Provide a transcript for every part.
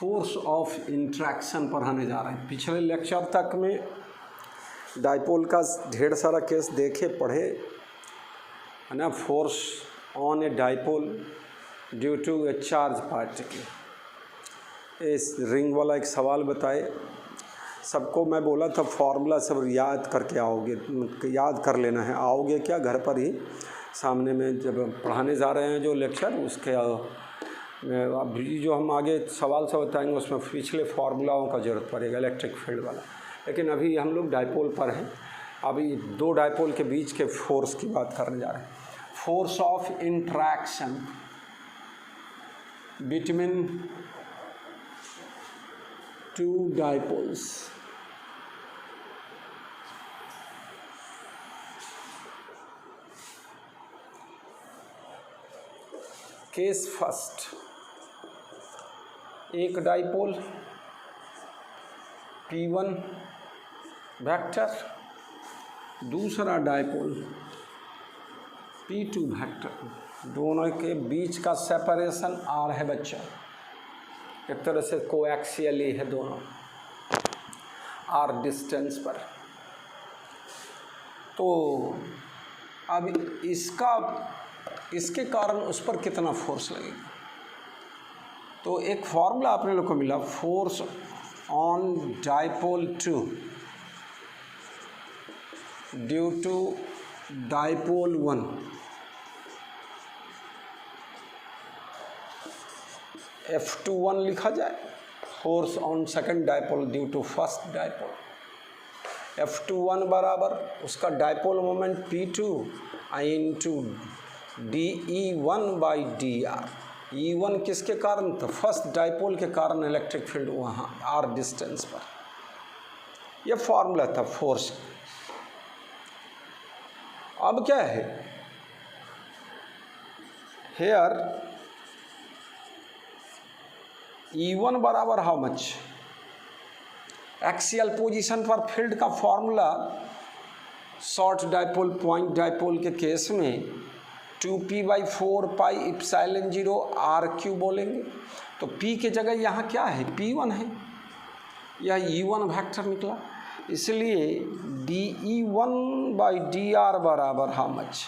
Force of interaction पढ़ाने जा रहे हैं। पिछले लेक्चर तक में डाइपोल का ढेर सारा केस देखे पढ़े है ना। Force on a dipole due to a charge particle, इस रिंग वाला एक सवाल बताए। सबको मैं बोला था फॉर्मूला सब याद करके आओगे, याद कर लेना है। आओगे क्या, घर पर ही सामने में जब पढ़ाने जा रहे हैं जो लेक्चर, उसके अभी जो हम आगे सवाल सब बताएंगे उसमें पिछले फार्मूलाओं का ज़रूरत पड़ेगा, इलेक्ट्रिक फील्ड वाला। लेकिन अभी हम लोग डाइपोल पर हैं। अभी दो डाइपोल के बीच के फोर्स की बात करने जा रहे हैं। Force of interaction between two dipoles. Case first, एक डाइपोल P1 वेक्टर, दूसरा डाइपोल P2 वेक्टर, दोनों के बीच का सेपरेशन R है बच्चा। एक तरह से कोएक्सियली है दोनों, R डिस्टेंस पर। तो अब इसके कारण उस पर कितना फोर्स लगेगा। तो एक फॉर्मूला आपने लोग को मिला, force on dipole 2 due to dipole 1 F21 लिखा जाए। Force on second dipole due to first dipole, F21 बराबर उसका dipole moment P2 into DE1 by DR। E1 किसके कारण था, फर्स्ट डाइपोल के कारण इलेक्ट्रिक फील्ड वहाँ R डिस्टेंस पर। यह फॉर्मूला था फोर्स। अब क्या है, हेयर E1 बराबर हाउ मच, एक्सियल पोजीशन पर फील्ड का formula short dipole point dipole के केस में 2p/4 इप्सिलॉन 0 r³ बोलेंगे। तो p के जगह यहाँ क्या है, P1 है, यह E1 वेक्टर निकला। इसलिए DE1/dr बराबर हाउ मच।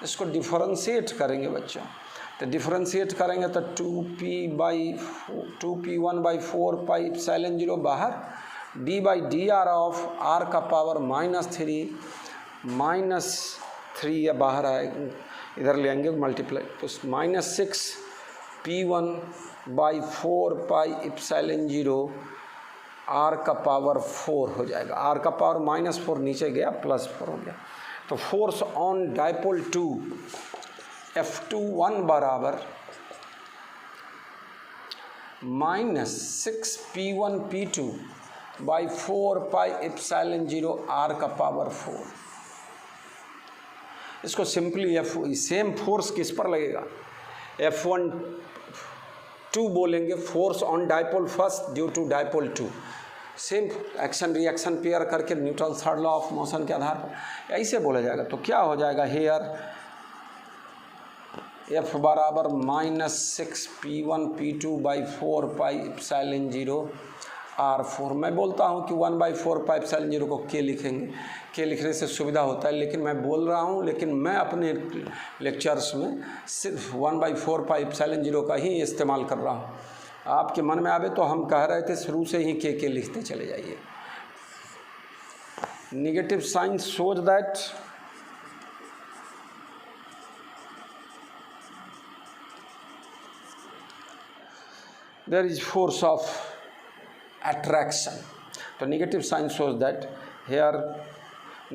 इसको डिफरेंशिएट करेंगे बच्चों, तो डिफरेंशिएट करेंगे तो 2p1/4 इप्सिलॉन 0 बाहर, d/dr ऑफ r का पावर -3 या बाहर आएगा, इधर ले आएंगे मल्टीप्लाई, तो -6p1/4 इप्सिलॉन 0 r का पावर 4 हो जाएगा। r का पावर -4 नीचे गया, +4 हो गया। तो फोर्स ऑन डाइपोल 2 F21 बराबर -6p1p2/4 इप्सिलॉन 0 r का पावर 4। इसको सिंपली सेम फोर्स किस पर लगेगा, F12 बोलेंगे, force on dipole first due to dipole 2। Same action reaction pair करके Newton third law of motion के आधार पर ऐसे बोला जाएगा। तो क्या हो जाएगा, हेयर F बराबर -6p1p2/4 इप्सिलॉन 0 r4। मैं बोलता हूँ कि 1/4 इप्सिलॉन 0 को k लिखेंगे, k लिखने से सुविधा होता है, लेकिन मैं बोल रहा हूँ, लेकिन मैं अपने लेक्चर्स में सिर्फ 1/4 इप्सिलॉन 0 का ही इस्तेमाल कर रहा हूँ। आपके मन में आवे तो हम कह रहे थे शुरू से ही k लिखते चले जाइए। Negative sign shows that there is force of attraction. तो negative sign shows that here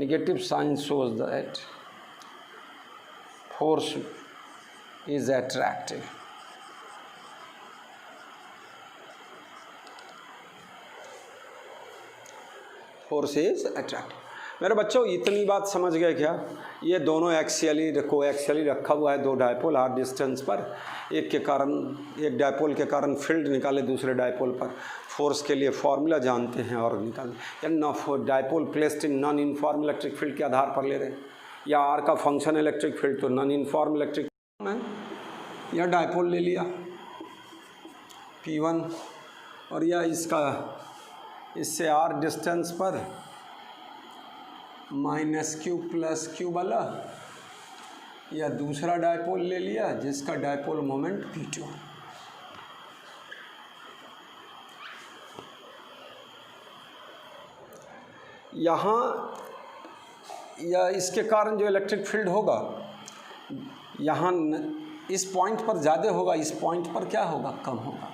negative sign shows that force is attractive. Force is attractive. मेरे बच्चों इतनी बात समझ गए क्या, ये दोनों एक्सियली कोएक्सियली रखा हुआ है, दो डाइपोल r डिस्टेंस पर, एक के कारण एक डाइपोल के कारण फील्ड निकाले दूसरे डाइपोल पर, फोर्स के लिए फॉर्मूला जानते हैं और निकालें। या dipole placed in non uniform electric field के आधार पर ले रहे हैं, या r का फंक्शन इलेक्ट्रिक फील्ड तो नॉन यूनिफॉर्म इलेक्ट्रिक में, या डाइपोल ले लिया P1 और या इसका इससे r डिस्टेंस पर -q प्लस q वाला, या दूसरा डायपोल ले लिया जिसका डायपोल मोमेंट P2। यहाँ या इसके कारण जो इलेक्ट्रिक फील्ड होगा यहाँ इस पॉइंट पर ज़्यादा होगा, इस पॉइंट पर क्या होगा, कम होगा।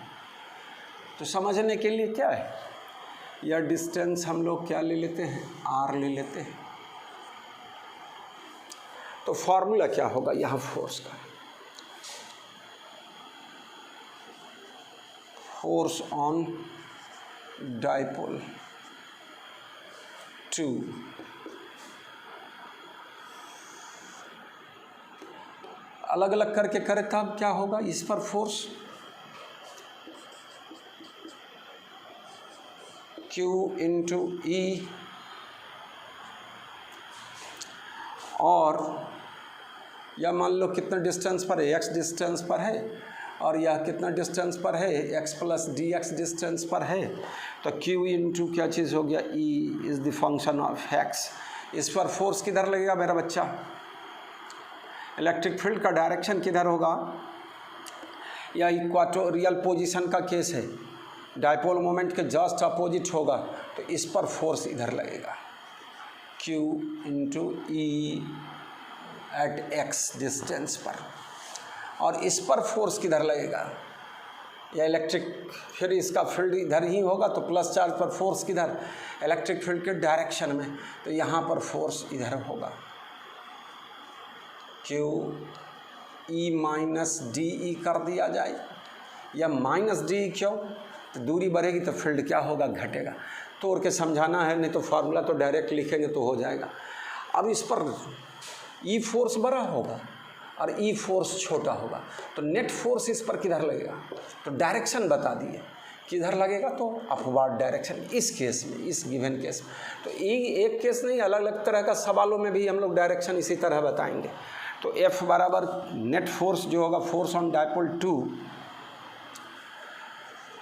तो समझने के लिए क्या है, यह डिस्टेंस हम लोग क्या ले लेते हैं, r ले लेते हैं। तो फॉर्मूला क्या होगा यहाँ फोर्स का, फोर्स ऑन डायपोल 2 अलग अलग करके करें तब क्या होगा, इस पर फोर्स Q इंटू E, और या मान लो कितना डिस्टेंस पर है, x डिस्टेंस पर है, और यह कितना डिस्टेंस पर है, x प्लस dx डिस्टेंस पर है। तो Q इंटू क्या चीज़ हो गया, E is the function of x। इस पर फोर्स किधर लगेगा मेरा बच्चा, इलेक्ट्रिक फील्ड का डायरेक्शन किधर होगा, या इक्वाटोरियल पोजीशन का केस है, डायपोल मोमेंट के जस्ट अपोजिट होगा, तो इस पर फोर्स इधर लगेगा, Q into E at x distance पर। और इस पर फोर्स किधर लगेगा, या इलेक्ट्रिक, फिर इसका फील्ड इधर ही होगा तो प्लस चार्ज पर फोर्स किधर, इलेक्ट्रिक फील्ड के डायरेक्शन में, तो यहाँ पर फोर्स इधर होगा, Q E माइनस DE कर दिया जाए, या माइनस DE क्यों, तो दूरी बढ़ेगी तो फील्ड क्या होगा, घटेगा। तोड़ के समझाना है, नहीं तो फार्मूला तो डायरेक्ट लिखेंगे तो हो जाएगा। अब इस पर E फोर्स बड़ा होगा और E फोर्स छोटा होगा, तो नेट फोर्स इस पर किधर लगेगा, तो डायरेक्शन बता दिए किधर लगेगा, तो अपवर्ड डायरेक्शन इस केस में, इस गिवन केस में। तो एक केस नहीं, अलग अलग तरह का सवालों में भी हम लोग डायरेक्शन इसी तरह बताएंगे। तो F बराबर नेट फोर्स जो होगा, force on dipole 2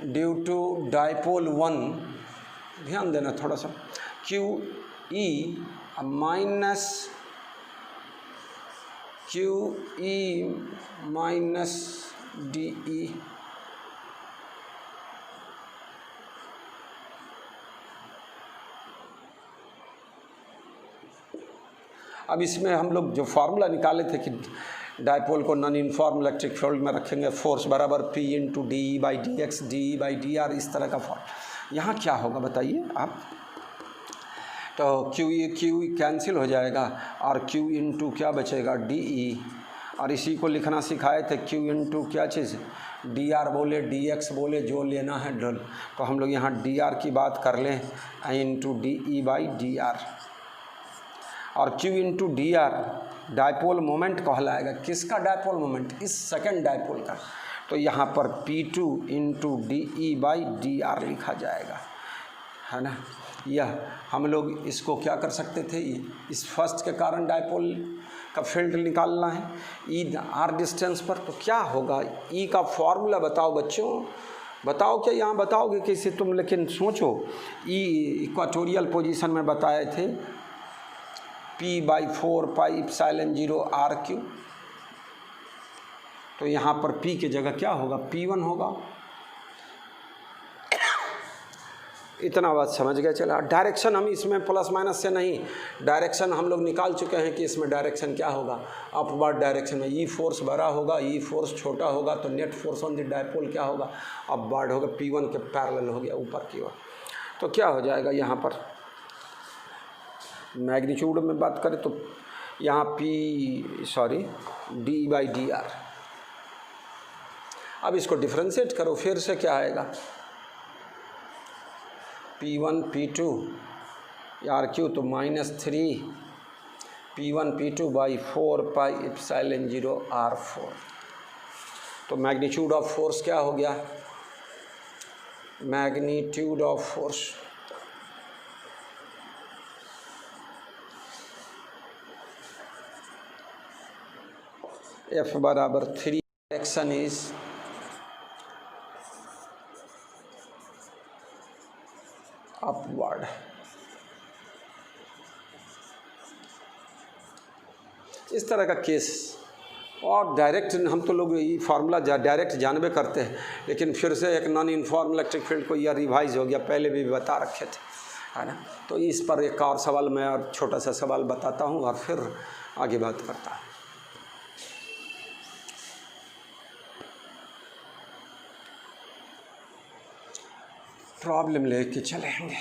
due to dipole 1, ध्यान देना थोड़ा सा, QE minus QE minus DE अब इसमें हम लोग जो फार्मूला निकाले थे कि डायपोल को नॉन यूनिफॉर्म इलेक्ट्रिक फील्ड में रखेंगे, फोर्स बराबर P into DE by DX, DE by DR, इस तरह का फॉर्म। यहाँ क्या होगा बताइए आप, तो QE कैंसिल हो जाएगा और Q इंटू क्या बचेगा, DE, और इसी को लिखना सिखाए थे, Q इंटू क्या चीज़, DR बोले, DX बोले, जो लेना है डल। तो हम लोग यहाँ DR की बात कर लें, इंटू DE बाई DR, और Q into DR dipole moment कहलाएगा। किसका डायपोल मोमेंट, इस सेकंड डायपोल का। तो यहाँ पर P2 into DE by DR लिखा जाएगा, है ना। यह हम लोग इसको क्या कर सकते थे, इस फर्स्ट के कारण डायपोल का फील्ड निकालना है E R डिस्टेंस पर, तो क्या होगा, E का फॉर्मूला बताओ बच्चों, बताओ क्या यहाँ बताओगे कैसे तुम, लेकिन सोचो। E इक्वाटोरियल पोजीशन में बताए थे P/4 पाई एप्सिलॉन 0 RQ, तो यहाँ पर P की जगह क्या होगा, P1 होगा। इतना बात समझ गए। चला, डायरेक्शन हम इसमें प्लस माइनस से नहीं, डायरेक्शन हम लोग निकाल चुके हैं कि इसमें डायरेक्शन क्या होगा, अपवर्ड डायरेक्शन में। E फोर्स बड़ा होगा, E फोर्स छोटा होगा, तो net force on the dipole क्या होगा, अपवर्ड होगा, P1 के पैरेलल हो गया ऊपर की ओर। तो क्या हो जाएगा यहाँ पर, मैग्नीट्यूड में बात करें तो यहाँ DE बाई DR। अब इसको डिफ्रेंशिएट करो, फिर से क्या आएगा, P1 P2 RQ, तो -3 P1 P2 by 4 pi epsilon 0 R4। तो मैग्नीट्यूड ऑफ फोर्स क्या हो गया, मैग्नीट्यूड ऑफ फोर्स F बराबर 3, डायरेक्शन इज अपवर्ड। इस तरह का केस। और डायरेक्ट हम तो लोग ये फार्मूला डायरेक्ट जानबे करते हैं, लेकिन फिर से एक नॉन यूनिफॉर्म इलेक्ट्रिक फील्ड को यह रिवाइज हो गया, पहले भी बता रखे थे, है ना। तो इस पर एक और सवाल मैं और छोटा सा सवाल बताता हूँ और फिर आगे बात करता हूँ। प्रॉब्लम लेके चलेंगे।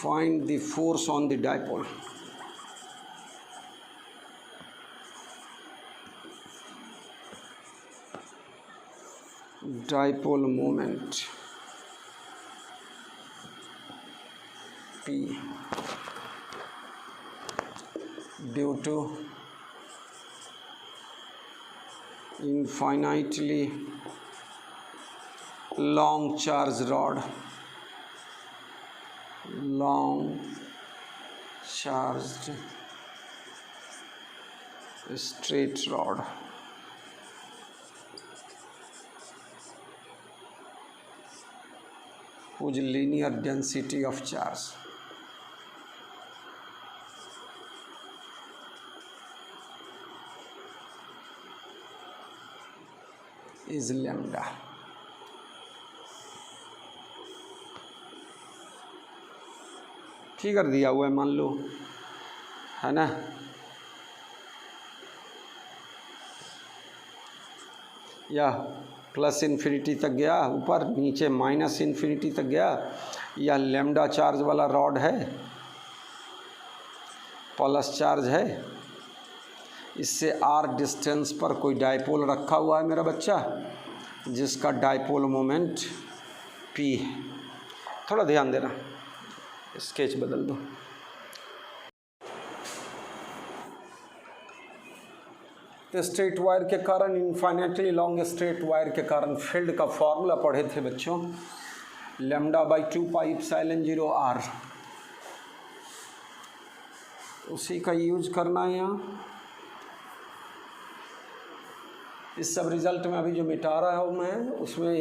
Find the force on the dipole. Dipole moment P due to infinitely long charge rod, long charged straight rod whose linear density of charge is lambda। Figure दिया हुआ है मान लो, है ना। या प्लस इन्फिनिटी तक गया ऊपर, नीचे माइनस इन्फिनिटी तक गया। या लैम्डा चार्ज वाला रॉड है, प्लस चार्ज है, इससे आर डिस्टेंस पर कोई डाइपोल रखा हुआ है मेरा बच्चा, जिसका डाइपोल मोमेंट पी है। थोड़ा ध्यान देना, स्केच बदल दो। तो स्ट्रेट वायर के कारण, इनफाइनाइटली लॉन्ग स्ट्रेट वायर के कारण फील्ड का फॉर्मूला पढ़े थे बच्चों, lambda by 2 pi epsilon 0 r. उसी का यूज करना है यहाँ। इस सब रिजल्ट में अभी जो मिटा रहा हूँ मैं, उसमें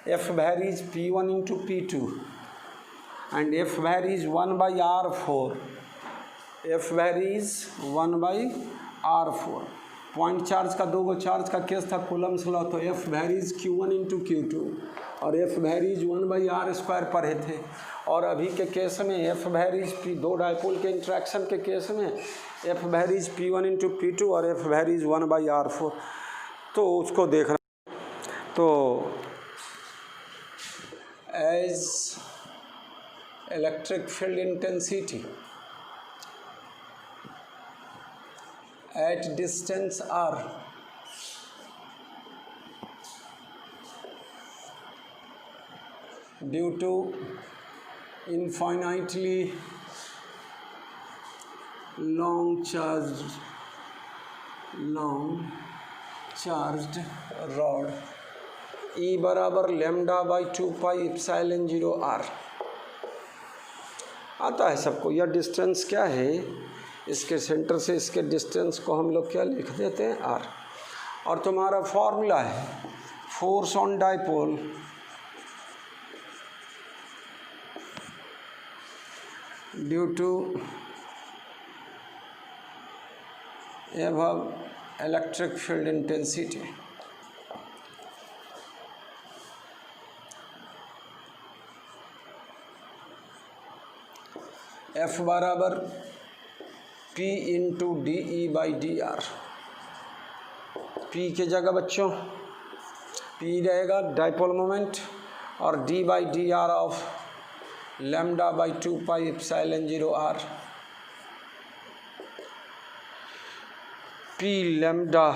F varies P1 into P2 and F varies 1/R4। F varies 1/R4। Point charge का 2 चार्ज का केस था कूलम्स लॉ, तो F varies Q1 into Q2 और एफ वैरीज 1/R² पढ़े थे। और अभी के केस में एफ वैरीज दो डाइपोल के इंट्रैक्शन के केस में F varies P1 into P2 और एफ वैरीज 1/R4। तो उसको देखना। तो as electric field intensity at distance r due to infinitely long charged rod E बराबर lambda by 2 pi epsilon 0 r आता है सबको। यह डिस्टेंस क्या है, इसके सेंटर से इसके डिस्टेंस को हम लोग क्या लिख देते हैं, r। और तुम्हारा फॉर्मूला है force on dipole due to above electric field intensity. F बराबर P into DE by DR। P के जगह बच्चों P रहेगा डाइपोल मोमेंट और D by DR of lambda by 2 pi epsilon 0 r। P lambda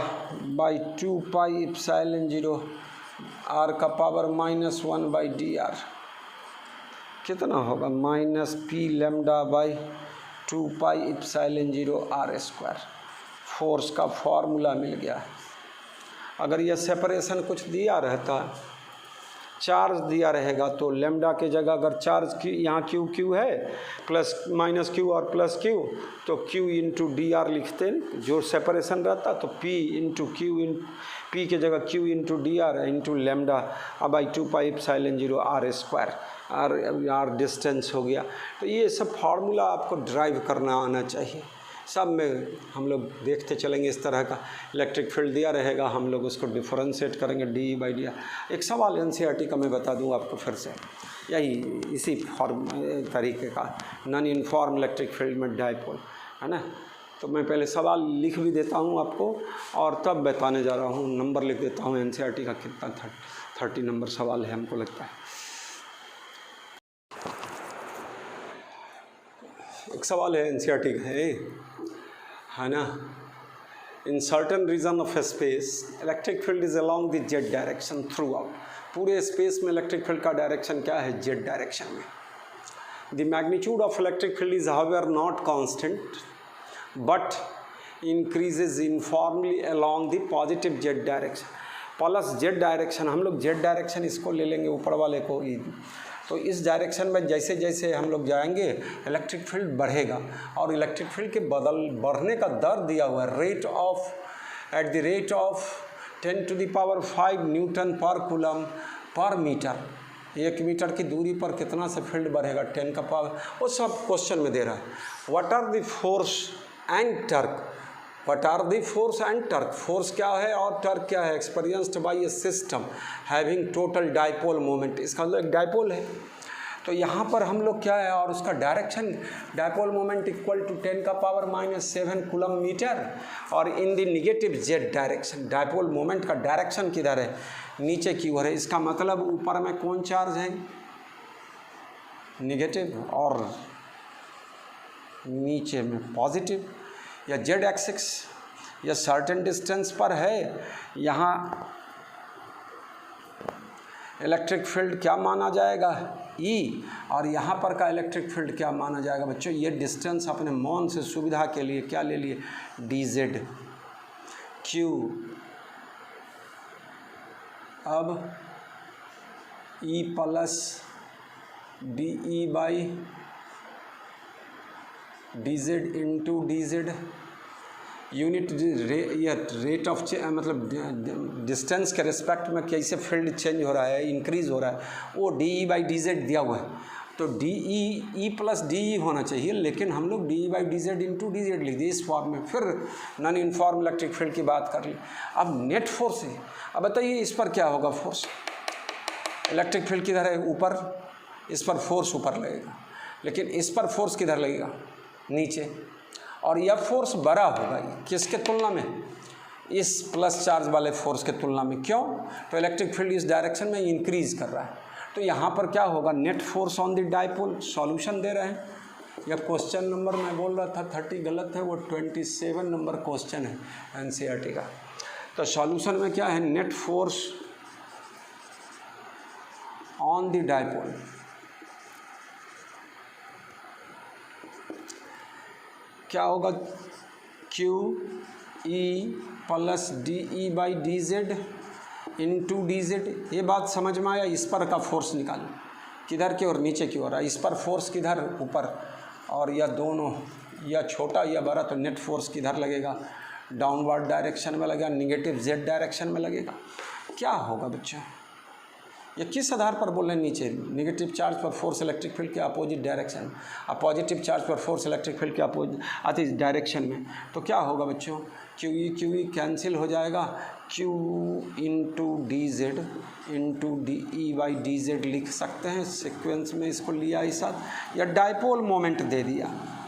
by 2 pi epsilon 0 r का power -1/dr कितना होगा, -P lambda by 2 pi epsilon 0 r²। Force का formula मिल गया। अगर यह सेपरेशन कुछ दिया रहता चार्ज दिया रहेगा तो लेमडा के जगह अगर चार्ज की यहाँ क्यू क्यू है प्लस माइनस क्यू और प्लस क्यू तो क्यू इंटू डी आर लिखते हैं, जो सेपरेशन रहता तो पी इंटू क्यू इन पी के जगह q into d r into lambda अब by 2 pi epsilon 0 r square r distance हो गया। तो ये सब फार्मूला आपको ड्राइव करना आना चाहिए। सब में हम लोग देखते चलेंगे इस तरह का इलेक्ट्रिक फील्ड दिया रहेगा, हम लोग उसको डिफरेंशिएट करेंगे डी बाई डी आर। एक सवाल एनसीईआरटी का मैं बता दूं आपको फिर से, यही इसी फॉर्म तरीके का नॉन यूनिफॉर्म इलेक्ट्रिक फील्ड में डायपोल है ना। तो मैं पहले सवाल लिख भी देता हूं आपको और तब बताने जा रहा हूं, नंबर लिख देता हूं एनसीईआरटी का कितना 30 नंबर सवाल है हमको लगता है। एक सवाल है एनसीईआरटी का है ना, in certain region of space electric field is along the Z direction throughout. पूरे स्पेस में इलेक्ट्रिक फील्ड का डायरेक्शन क्या है? जेड डायरेक्शन में। The magnitude of electric field is however not constant but increases uniformly along the positive Z direction plus Z direction. हम लोग Z direction इसको ले लेंगे ऊपर वाले को, तो इस डायरेक्शन में जैसे जैसे हम लोग जाएंगे इलेक्ट्रिक फील्ड बढ़ेगा और इलेक्ट्रिक फील्ड के बढ़ने का दर दिया हुआ है rate of at the rate of 10⁵ Newton पर कूलम पर मीटर। 1 मीटर की दूरी पर कितना से फील्ड बढ़ेगा? 10 का पावर, वो सब क्वेश्चन में दे रहा है। What are the force and torque, what are the force and torque, force क्या है और टर्क क्या है? Experienced by a system having total dipole moment. इसका मतलब एक डाइपोल है, तो यहाँ पर हम लोग क्या है और उसका direction dipole moment equal to 10⁻⁷ coulomb metre और in the negative z direction. Dipole moment का डायरेक्शन किधर है? नीचे की ओर है। इसका मतलब ऊपर में कौन चार्ज है? निगेटिव, और नीचे में पॉजिटिव। या जेड एक्सिस या सर्टेन डिस्टेंस पर है। यहाँ इलेक्ट्रिक फील्ड क्या माना जाएगा? ई, और यहाँ पर का इलेक्ट्रिक फील्ड क्या माना जाएगा? बच्चों ये डिस्टेंस अपने मौन से सुविधा के लिए क्या ले लिए? D z q. अब e plus d e by d z into d z unit rate of मतलब डिस्टेंस के रिस्पेक्ट में कैसे फील्ड चेंज हो रहा है, इंक्रीज़ हो रहा है, वो D e by d Z दिया हुआ है। तो डी ई प्लस डी ई होना चाहिए, लेकिन हम लोग D e by d z into d Z लिख दिए इस फॉर्म में। फिर नॉन यूनिफॉर्म इलेक्ट्रिक फील्ड की बात कर ली। अब नेट फोर्स है। अब बताइए इस पर क्या होगा फोर्स? इलेक्ट्रिक फील्ड किधर है? ऊपर। इस पर फोर्स ऊपर लगेगा, लेकिन इस पर फोर्स किधर लगेगा? नीचे। और यह फोर्स बड़ा होगा किसके तुलना में? इस प्लस चार्ज वाले फोर्स के तुलना में। क्यों? तो इलेक्ट्रिक फील्ड इस डायरेक्शन में इंक्रीज कर रहा है, तो यहाँ पर क्या होगा? Net force on the dipole. Solution दे रहे हैं। यह क्वेश्चन नंबर मैं बोल रहा था 30 गलत है, वो 27 नंबर क्वेश्चन है एनसीईआरटी का। तो सॉल्यूशन में क्या है? Net force on the dipole क्या होगा? Q E plus d e by d z into d Z. ये बात समझ में आया? इस पर का फोर्स निकाल, किधर की ओर? नीचे की ओर। इस पर फोर्स किधर? ऊपर। और यह दोनों, या छोटा या बड़ा, तो नेट फोर्स किधर लगेगा? डाउनवर्ड डायरेक्शन में लगेगा, निगेटिव जेड डायरेक्शन में लगेगा। क्या होगा बच्चों? ये किस आधार पर बोल रहे हैं? नीचे नेगेटिव चार्ज पर फोर्स इलेक्ट्रिक फील्ड के अपोजिट डायरेक्शन, और पॉजिटिव चार्ज पर फोर्स इलेक्ट्रिक फील्ड के अपोजिट आती डायरेक्शन में। तो क्या होगा बच्चों? क्यू ई कैंसिल हो जाएगा। Q into d z into D e by d Z लिख सकते हैं सीक्वेंस में, इसको लिया ही साथ। या डाइपोल मोमेंट दे दिया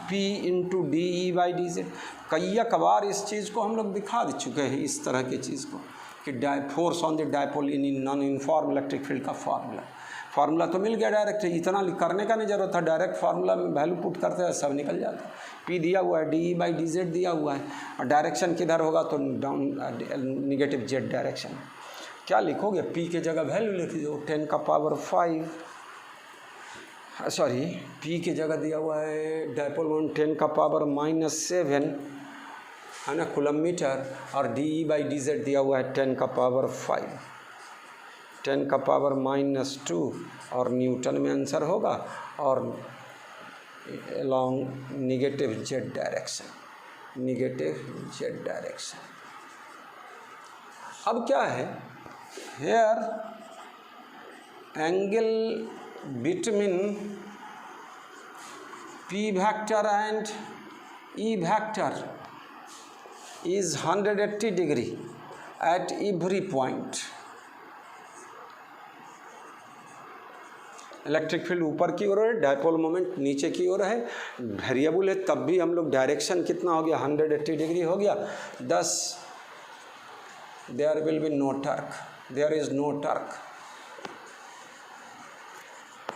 P into D e by d Z. कई बार इस चीज़ को हम लोग दिखा दे चुके हैं, इस तरह की चीज़ को, कि force on the dipole in non uniform electric field का फार्मूला तो मिल गया डायरेक्ट। इतना करने का नहीं जरूरत था, डायरेक्ट फार्मूला में वैल्यू पुट करते हैं सब निकल जाता है। पी दिया हुआ है, D e by d Z दिया हुआ है, और डायरेक्शन किधर होगा? तो डाउन निगेटिव जेड डायरेक्शन। क्या लिखोगे? पी के जगह वैल्यू लिख दो 10⁵, सॉरी पी की जगह दिया हुआ है डाइपोल मोमेंट 10⁻⁷ है ना कूलम मीटर, और D e by d Z दिया हुआ है 10⁵। 10⁻⁻2 और न्यूटन में आंसर होगा, और along negative Z direction, negative Z direction. अब क्या है, here angle between P vector and E vector is 180 degree at every point। Electric field ऊपर की ओर है, डायपोल मोमेंट नीचे की ओर है, वेरिएबल है, तब भी हम लोग डायरेक्शन कितना हो गया, 180 डिग्री हो गया। thus there will be no torque, there is no torque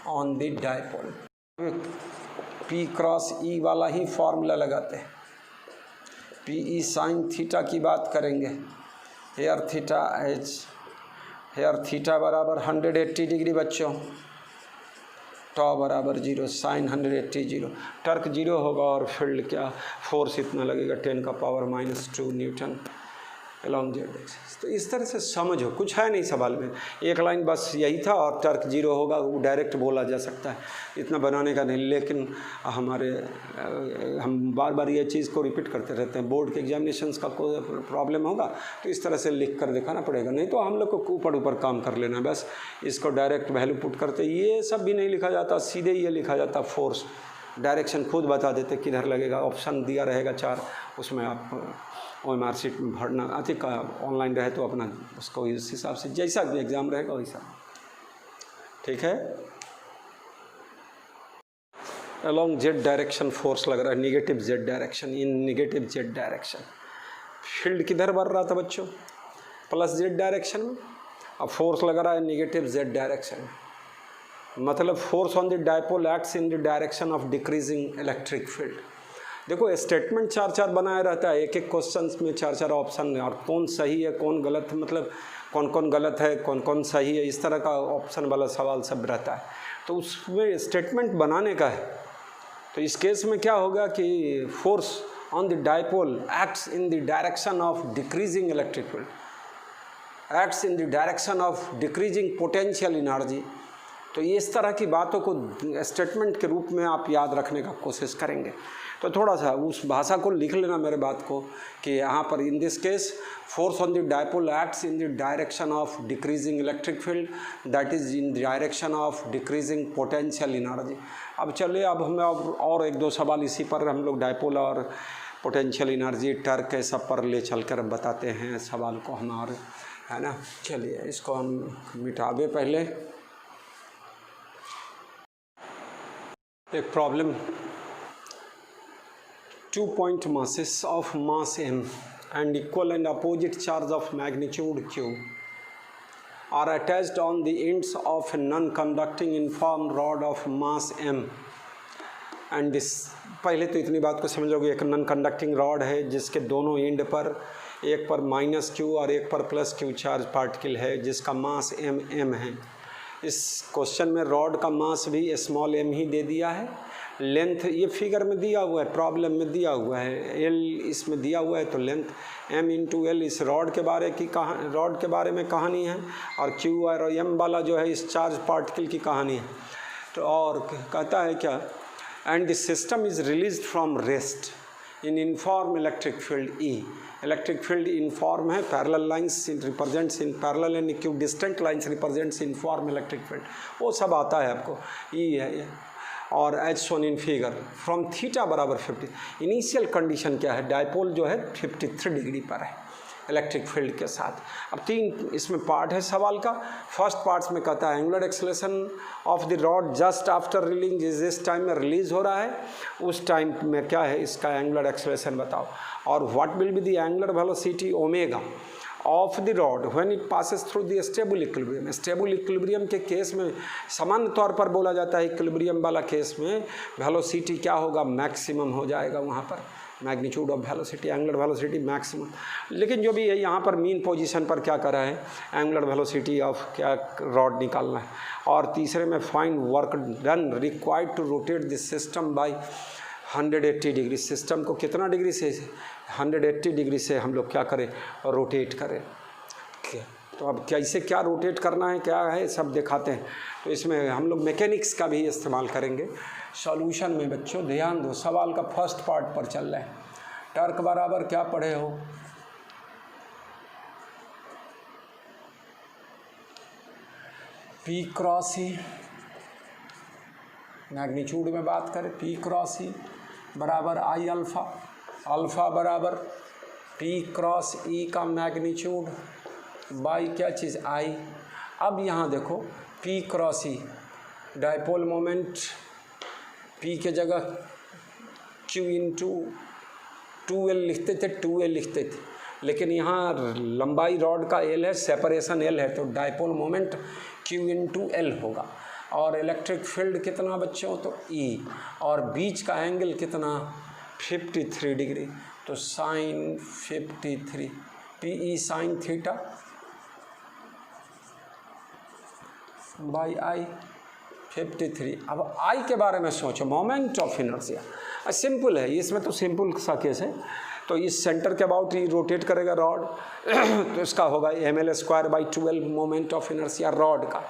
on the dipole। P cross E वाला ही फॉर्मूला लगाते हैं, PE साइन थीटा की बात करेंगे। हेयर थीटा बराबर 180 डिग्री बच्चों, टॉ बराबर 0, साइन 180 0, टर्क 0 होगा, और फील्ड क्या, फोर्स इतना लगेगा 10⁻⁻2 न्यूटन अलॉन्ग जेड एक्सिस। तो इस तरह से समझो, कुछ है नहीं सवाल में, एक लाइन बस यही था, और टर्क 0 होगा, वो डायरेक्ट बोला जा सकता है, इतना बनाने का नहीं। लेकिन हम बार बार ये चीज़ को रिपीट करते रहते हैं, बोर्ड के एग्जामिनेशंस का कोई प्रॉब्लम होगा तो इस तरह से लिख कर दिखाना पड़ेगा, नहीं तो हम लोग को ऊपर काम कर लेना, बस इसको डायरेक्ट वैल्यू पुट करते, ये सब भी नहीं लिखा जाता, सीधे ये लिखा जाता, फोर्स डायरेक्शन खुद बता देते किधर लगेगा, ऑप्शन दिया रहेगा 4, उसमें आप OMR शीट में भरना, अधिक ऑनलाइन रहे तो अपना उसको इस हिसाब से जैसा भी एग्ज़ाम रहेगा वैसा, ठीक है। अलॉन्ग जेड डायरेक्शन फोर्स लग रहा है, निगेटिव जेड डायरेक्शन, इन निगेटिव जेड डायरेक्शन। फील्ड किधर बढ़ रहा था बच्चों, प्लस जेड डायरेक्शन में, अब फोर्स लग रहा है निगेटिव जेड डायरेक्शन, मतलब force on the dipole acts in the direction of decreasing electric field. देखो स्टेटमेंट 4 बनाया रहता है, एक क्वेश्चन में 4 ऑप्शन है, और कौन सही है कौन गलत, मतलब कौन गलत है कौन सही है, इस तरह का ऑप्शन वाला सवाल सब रहता है, तो उसमें स्टेटमेंट बनाने का है। तो इस केस में क्या होगा कि force on the dipole acts in the direction of decreasing electric field, acts in the direction of decreasing potential energy. तो ये इस तरह की बातों को स्टेटमेंट के रूप में आप याद रखने का कोशिश करेंगे। तो थोड़ा सा उस भाषा को लिख लेना मेरे बात को, कि यहाँ पर in this case force on the dipole acts in the direction of decreasing electric field, that is in the direction of decreasing potential energy. अब चलिए, अब हमें और 1-2 सवाल इसी पर हम लोग डायपोल और पोटेंशियल एनर्जी, टर्क, सब पर ले चल कर बताते हैं सवाल को हमारे, है ना। चलिए इसको हम मिटावे पहले। एक problem, 2 point masses of mass m and equal and opposite charge of magnitude q are attached on the ends of a non-conducting uniform rod of mass m and this। पहले तो इतनी बात को समझोगे, एक नॉन कंडक्टिंग रॉड है जिसके दोनों एंड पर, एक पर -q और एक पर +q चार्ज पार्टिकल है, जिसका मास m है। इस क्वेश्चन में रॉड का मास भी स्मॉल m ही दे दिया है, लेंथ ये फिगर में दिया हुआ है, प्रॉब्लम में दिया हुआ है, l इसमें दिया हुआ है, तो लेंथ m × l इस रॉड के बारे में कहानी है, और q और m वाला जो है इस चार्ज पार्टिकल की कहानी है। तो और कहता है क्या, and the system is released from rest in uniform electric field E। Electric field uniform है, parallel lines represents in parallel and equidistant lines represents uniform electric field, वो सब आता है आपको, E है ये। और as shown in figure from theta बराबर 50। इनिशियल कंडीशन क्या है, डायपोल जो है 53 डिग्री पर है इलेक्ट्रिक फील्ड के साथ। अब 3 इसमें पार्ट है सवाल का। फर्स्ट पार्ट्स में कहता है angular acceleration of the rod just after release, जिस टाइम में रिलीज हो रहा है उस टाइम में क्या है इसका एंगुलर एक्सेलरेशन बताओ, और what will be the angular velocity omega of the rod when it passes through the stable equilibrium. Stable equilibrium के केस में सामान्य तौर पर बोला जाता है, इक्विलिब्रियम वाला केस में वेलोसिटी क्या होगा, मैक्सिमम हो जाएगा वहाँ पर, magnitude of velocity, angular velocity maximum. लेकिन जो भी है यहाँ पर मीन पोजीशन पर क्या कर रहा है, एंगुलर वेलोसिटी ऑफ क्या रॉड निकालना है। और तीसरे में find work done required to rotate this system by 180 degree. System को कितना डिग्री से, 180 डिग्री से हम लोग क्या करें, रोटेट करें। तो अब कैसे क्या रोटेट करना है क्या है सब दिखाते हैं। तो इसमें हम लोग मैकेनिक्स का भी इस्तेमाल करेंगे सॉल्यूशन में। बच्चों ध्यान दो, सवाल का फर्स्ट पार्ट पर चल रहा है। टर्क बराबर क्या पढ़े हो? पी क्रॉस ई, मैग्नीट्यूड में बात करें, पी क्रॉस ई बराबर आई अल्फ़ा, अल्फ़ा बराबर पी क्रॉस ई का मैग्नीट्यूड बाई क्या चीज़ आई। अब यहाँ देखो पी क्रॉस ई डायपोल मोमेंट, पी के जगह क्यू इंटू 2L लिखते थे, 2L लिखते थे, लेकिन यहाँ लंबाई रॉड का L है, सेपरेशन L है, तो dipole moment Q into L होगा। और इलेक्ट्रिक फील्ड कितना बच्चों? तो E, और बीच का एंगल कितना? 53 डिग्री, तो sine 53 PE sine theta by I 53। अब आई के बारे में सोचो, मोमेंट ऑफ इनर्शिया सिंपल है, इसमें तो सिंपल सा केस है। तो इस सेंटर के अबाउट ही रोटेट करेगा रॉड तो इसका होगा ml²/12 moment of inertia rod का,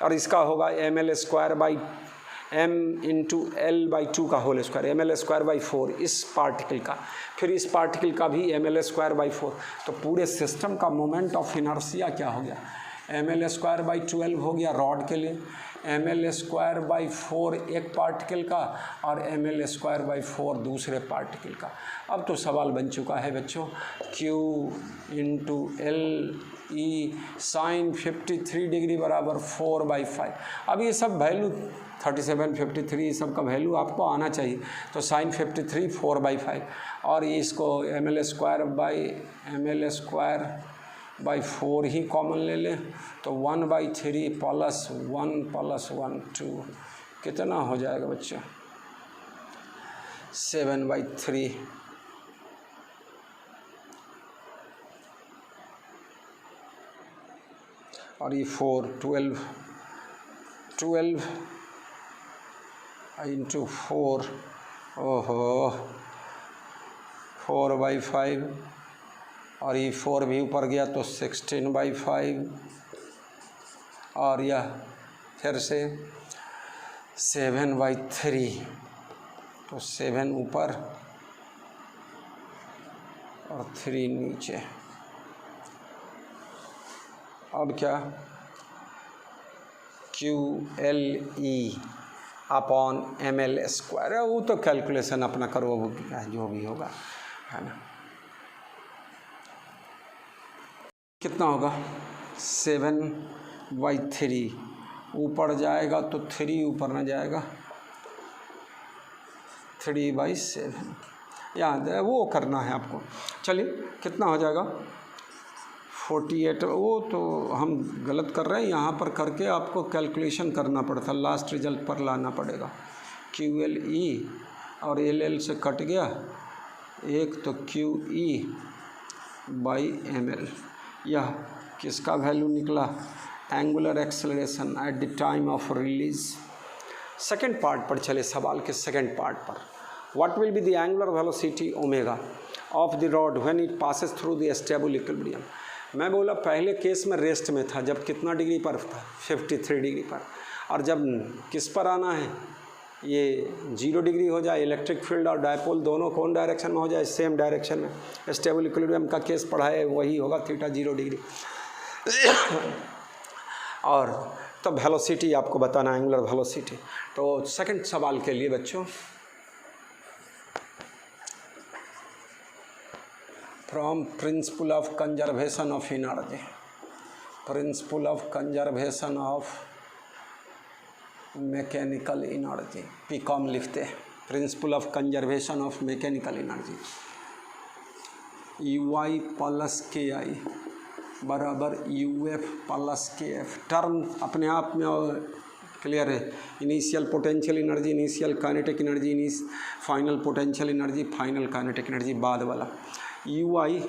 और इसका होगा ml²/m इंटू L/2 का होल स्क्वायर, ml²/4 इस पार्टिकल का, फिर इस पार्टिकल का भी ml²/4। तो पूरे सिस्टम का मोमेंट ऑफ इनर्शिया क्या हो गया? ml²/12 हो गया रॉड के लिए, ml²/4 एक पार्टिकल का, और ml²/4 दूसरे पार्टिकल का। अब तो सवाल बन चुका है बच्चों, Q into L E sine 53 degree बराबर 4/5। अब ये सब वैल्यू 37, 53 सब का वैल्यू आपको आना चाहिए। तो साइन 53 4/5, और ये इसको ml²/4 ही कॉमन ले लें, तो 1/3 प्लस 1 + 1 2 कितना हो जाएगा बच्चों? 7/3। और ये 4 12 इंटू 4, ओहो 4/5, और ये 4 भी ऊपर गया तो 16/5, और यह फिर से 7/3, तो 7 ऊपर और 3 नीचे। अब क्या? QLE अपॉन ml², वो तो कैलकुलेशन अपना करो, वो जो भी होगा, है ना। कितना होगा? 7/3 ऊपर जाएगा तो 3 ऊपर ना जाएगा, 3/7 याद है, वो करना है आपको। चलिए कितना हो जाएगा? 48। वो तो हम गलत कर रहे हैं, यहाँ पर करके आपको कैलकुलेशन करना पड़ता, लास्ट रिजल्ट पर लाना पड़ेगा। QLE और LL से कट गया एक, तो QE/ml, यह किसका वैल्यू निकला? Angular acceleration at the time of release. Second part पर चले, सवाल के सेकेंड पार्ट पर। What will be the angular velocity omega of the rod when it passes through the stable equilibrium. मैं बोला पहले केस में रेस्ट में था, जब कितना डिग्री पर था? 53 डिग्री पर। और जब किस पर आना है? ये 0 डिग्री हो जाए, इलेक्ट्रिक फील्ड और डायपोल दोनों कौन डायरेक्शन में हो जाए? सेम डायरेक्शन में। स्टेबल इक्विलिब्रियम का केस पढ़ा है, वही होगा थीटा 0 डिग्री। और तब वेलोसिटी आपको बताना, एंगुलर वेलोसिटी। तो सेकंड सवाल के लिए बच्चों, from principle of conservation of energy, principle of conservation of mechanical energy, PCOM लिखते हैं, principle of conservation of mechanical energy. UI + KI बराबर UF + KF। टर्म अपने आप में क्लियर है। Initial potential energy, initial kinetic energy, final potential energy, final kinetic energy बाद वाला। UI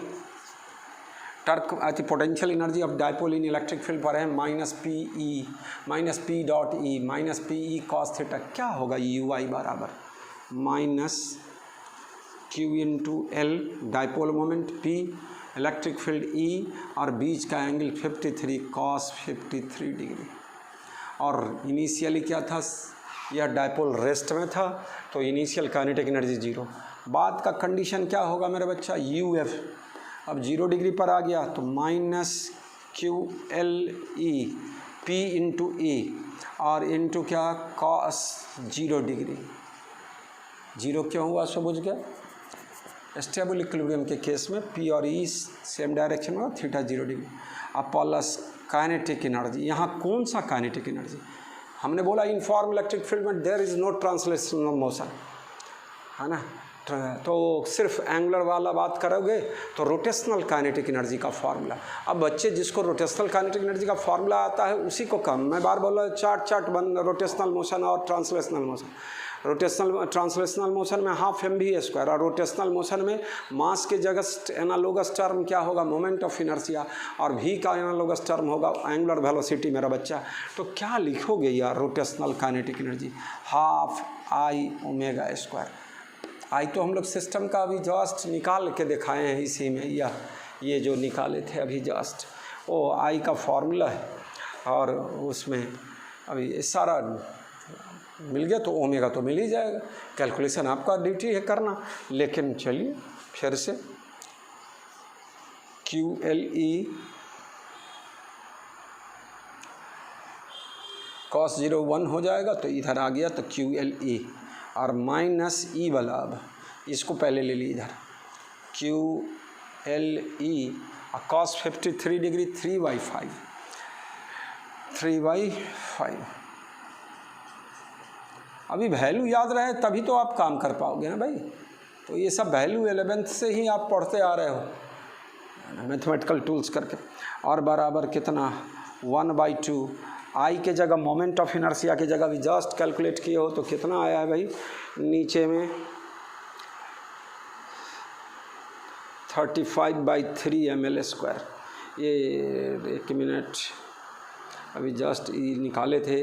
Turk अति potential energy of dipole in electric field पर है -PE -P.E cos थीटा। क्या होगा? UI बराबर -Q × L dipole moment, P electric field E और बीच का एंगल 53 cos 53 डिग्री। और इनिशियली क्या था, यह डायपोल रेस्ट में था तो इनिशियल काइनेटिक एनर्जी 0। बाद का कंडीशन क्या होगा मेरे बच्चा, UF अब 0 डिग्री पर आ गया तो -QLE P इंटू E और इंटू क्या cos 0 डिग्री। 0 क्यों हुआ सो बुझ गया। स्टेबल इक्विलिब्रियम के केस में P और E सेम डायरेक्शन में, थीटा 0 डिग्री। अब प्लस काइनेटिक एनर्जी, यहाँ कौन सा काइनेटिक एनर्जी, हमने बोला यूनिफॉर्म इलेक्ट्रिक फील्ड में there is no translational motion, है ना। तो सिर्फ एंगुलर वाला बात करोगे तो रोटेशनल काइनेटिक एनर्जी का फार्मूला। अब बच्चे जिसको रोटेशनल काइनेटिक एनर्जी का फार्मूला आता है उसी को कम, मैं बार बोला चार्ट बन रोटेशनल मोशन और translational motion. Rotational translational motion में हाफ mv² और रोटेशनल मोशन में मास के जगह एनालोगस टर्म क्या होगा, मोमेंट ऑफ इनर्शिया, और v का एनालोगस टर्म होगा एंगुलर वेलोसिटी मेरा बच्चा। तो क्या लिखोगे यार, rotational kinetic energy half I⍵²। आई तो हम लोग सिस्टम का अभी जस्ट निकाल के दिखाए हैं इसी में, या ये जो निकाले थे अभी जस्ट, वो आई का फॉर्मूला है और उसमें अभी सारा मिल गया तो ओमेगा तो मिल ही जाएगा। कैलकुलेशन आपका ड्यूटी है करना, लेकिन चलिए फिर से QLE cos 0 1 हो जाएगा तो इधर आ गया तो QLE और माइनस E वाला, अब इसको पहले ले ली इधर, QLE cos 53 डिग्री 3/5। अभी वैल्यू याद रहे तभी तो आप काम कर पाओगे ना भाई। तो ये सब वैल्यू 11th से ही आप पढ़ते आ रहे हो मैथमेटिकल टूल्स करके। और बराबर कितना 1/2 आई के जगह मोमेंट ऑफ इनर्शिया की जगह भी जस्ट कैलकुलेट किए हो तो कितना आया है भाई, नीचे में 35/3 ml²। ये एक मिनट अभी जस्ट निकाले थे,